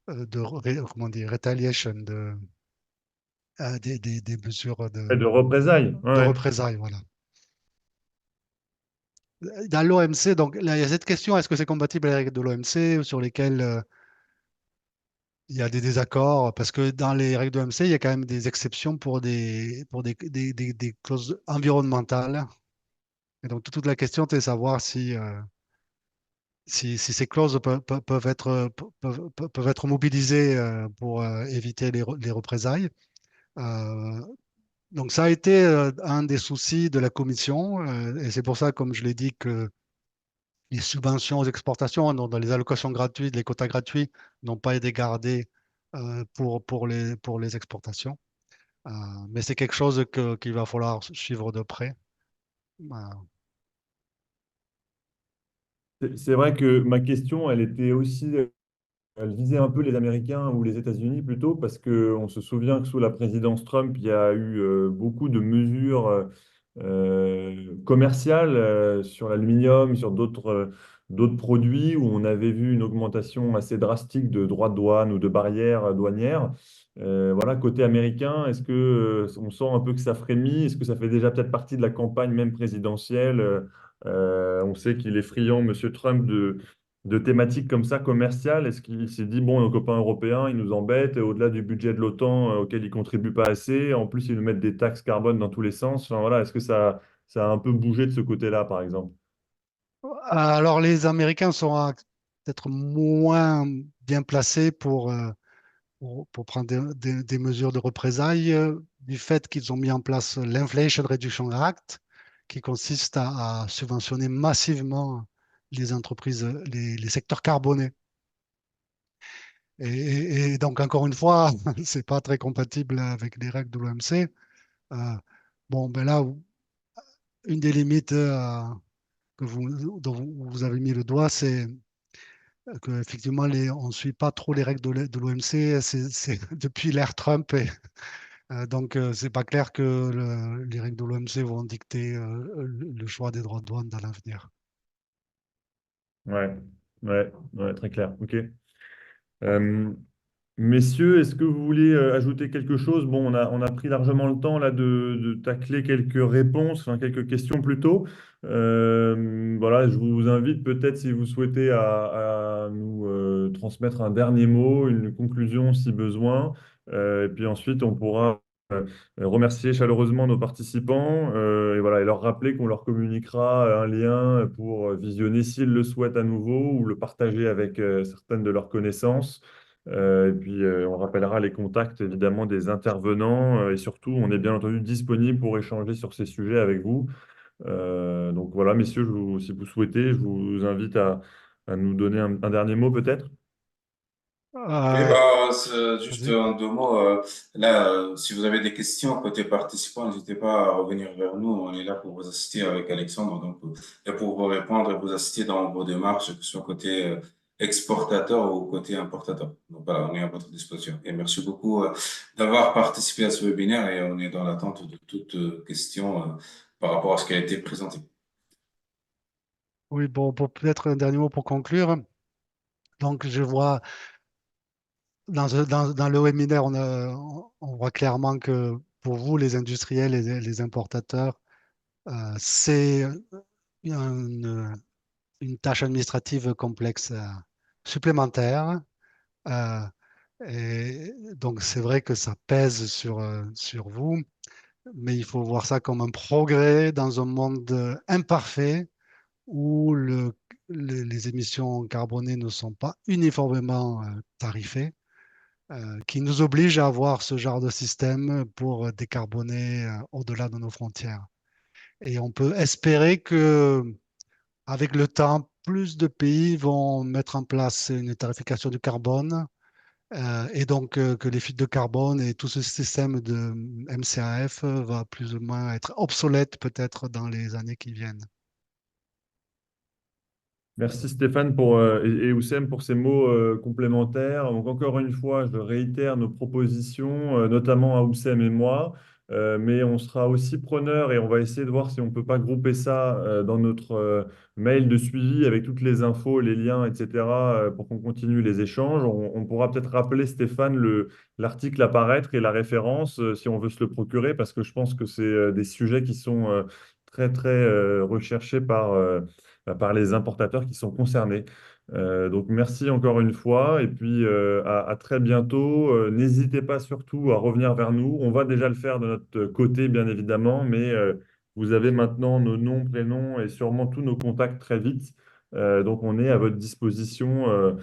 comment dire, retaliation, des mesures Et de représailles, de ouais. représailles. Voilà. Dans l'OMC, donc là, il y a cette question, est-ce que c'est compatible avec les règles de l'OMC sur lesquelles il y a des désaccords? Parce que dans les règles de l'OMC, il y a quand même des exceptions des clauses environnementales. Et donc toute la question, c'est de savoir si ces clauses peuvent être mobilisées pour éviter les représailles. Euh, donc ça a été un des soucis de la Commission, et c'est pour ça, comme je l'ai dit, que les subventions aux exportations, donc dans les allocations gratuites, les quotas gratuits n'ont pas été gardés pour les exportations. Euh, mais c'est quelque chose qu'il va falloir suivre de près. Euh, C'est vrai que ma question, elle était aussi, elle visait un peu les Américains ou les États-Unis plutôt, parce qu'on se souvient que sous la présidence Trump, il y a eu beaucoup de mesures commerciales sur l'aluminium, sur d'autres produits, où on avait vu une augmentation assez drastique de droits de douane ou de barrières douanières. Voilà, côté américain, est-ce que on sent un peu que ça frémit? Est-ce que ça fait déjà peut-être partie de la campagne même présidentielle? On sait qu'il est friand, Monsieur Trump, de thématiques comme ça commerciales. Est-ce qu'il s'est dit, bon, nos copains européens, ils nous embêtent, au-delà du budget de l'OTAN auquel ils contribuent pas assez, en plus, ils nous mettent des taxes carbone dans tous les sens. Enfin, voilà, est-ce que ça a un peu bougé de ce côté-là, par exemple? alors les Américains sont peut-être moins bien placés pour prendre des mesures de représailles du fait qu'ils ont mis en place l'Inflation Reduction Act, qui consiste à subventionner massivement les entreprises, les secteurs carbonés. Et donc, encore une fois, c'est pas très compatible avec les règles de l'OMC. Euh, bon, ben là, une des limites dont vous avez mis le doigt, c'est qu'effectivement, on ne suit pas trop les règles de l'OMC depuis l'ère Trump. Donc, c'est pas clair que les règles de l'OMC vont dicter le choix des droits de douane dans l'avenir. Ouais, ouais, ouais, très clair. OK. Euh, Messieurs, est-ce que vous voulez ajouter quelque chose? Bon, on a pris largement le temps là de tacler quelques réponses, enfin quelques questions plutôt. Voilà, je vous invite peut-être, si vous souhaitez, à nous transmettre un dernier mot, une conclusion si besoin. Et puis ensuite, on pourra remercier chaleureusement nos participants et voilà, et leur rappeler qu'on leur communiquera un lien pour visionner s'ils le souhaitent à nouveau ou le partager avec certaines de leurs connaissances. Et puis, on rappellera les contacts évidemment des intervenants et surtout, on est bien entendu disponible pour échanger sur ces sujets avec vous. Donc voilà, messieurs, si vous souhaitez, je vous invite à nous donner un dernier mot peut-être. Oui, Euh, bah, c'est juste Vas-y. en deux mots. Là, si vous avez des questions côté participants, n'hésitez pas à revenir vers nous. On est là pour vous assister avec Alexandre, donc, et pour vous répondre et vous assister dans vos démarches, que ce soit côté exportateur ou côté importateur. Donc voilà, on est à votre disposition. Et merci beaucoup d'avoir participé à ce webinaire et on est dans l'attente de toutes questions par rapport à ce qui a été présenté. Oui, bon, peut-être un dernier mot pour conclure. Donc, je vois dans le webinaire, on voit clairement que pour vous, les industriels et les importateurs, c'est une, une tâche administrative complexe supplémentaire. Euh, et donc, c'est vrai que ça pèse sur vous, mais il faut voir ça comme un progrès dans un monde imparfait où les émissions carbonées ne sont pas uniformément tarifées, qui nous oblige à avoir ce genre de système pour décarboner au-delà de nos frontières. Et on peut espérer que, avec le temps, plus de pays vont mettre en place une tarification du carbone et donc que les fuites de carbone et tout ce système de MCAF va plus ou moins être obsolète peut-être dans les années qui viennent. Merci Stéphane et Oussem pour ces mots complémentaires. Donc encore une fois, je réitère nos propositions, notamment à Oussem et moi, mais on sera aussi preneur et on va essayer de voir si on ne peut pas grouper ça dans notre mail de suivi avec toutes les infos, les liens, etc., pour qu'on continue les échanges. On pourra peut-être rappeler Stéphane l'article à paraître et la référence si on veut se le procurer, parce que je pense que c'est des sujets qui sont très, très recherchés par les importateurs qui sont concernés. Donc merci encore une fois et puis à très bientôt. N'hésitez pas surtout à revenir vers nous. On va déjà le faire de notre côté, bien évidemment, mais vous avez maintenant nos noms, prénoms et sûrement tous nos contacts très vite. Donc on est à votre disposition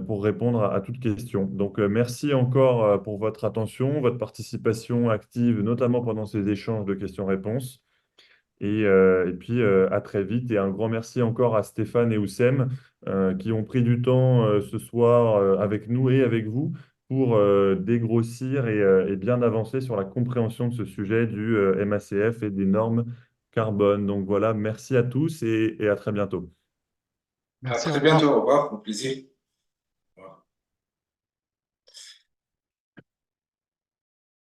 pour répondre à toute question. Donc merci encore pour votre attention, votre participation active, notamment pendant ces échanges de questions-réponses. Et puis, à très vite. Et un grand merci encore à Stéphane et Oussem qui ont pris du temps ce soir avec nous et avec vous pour dégrossir et bien avancer sur la compréhension de ce sujet du MACF et des normes carbone. Donc voilà, merci à tous et à très bientôt. À Merci, au très revoir. bientôt. Au revoir. Au plaisir.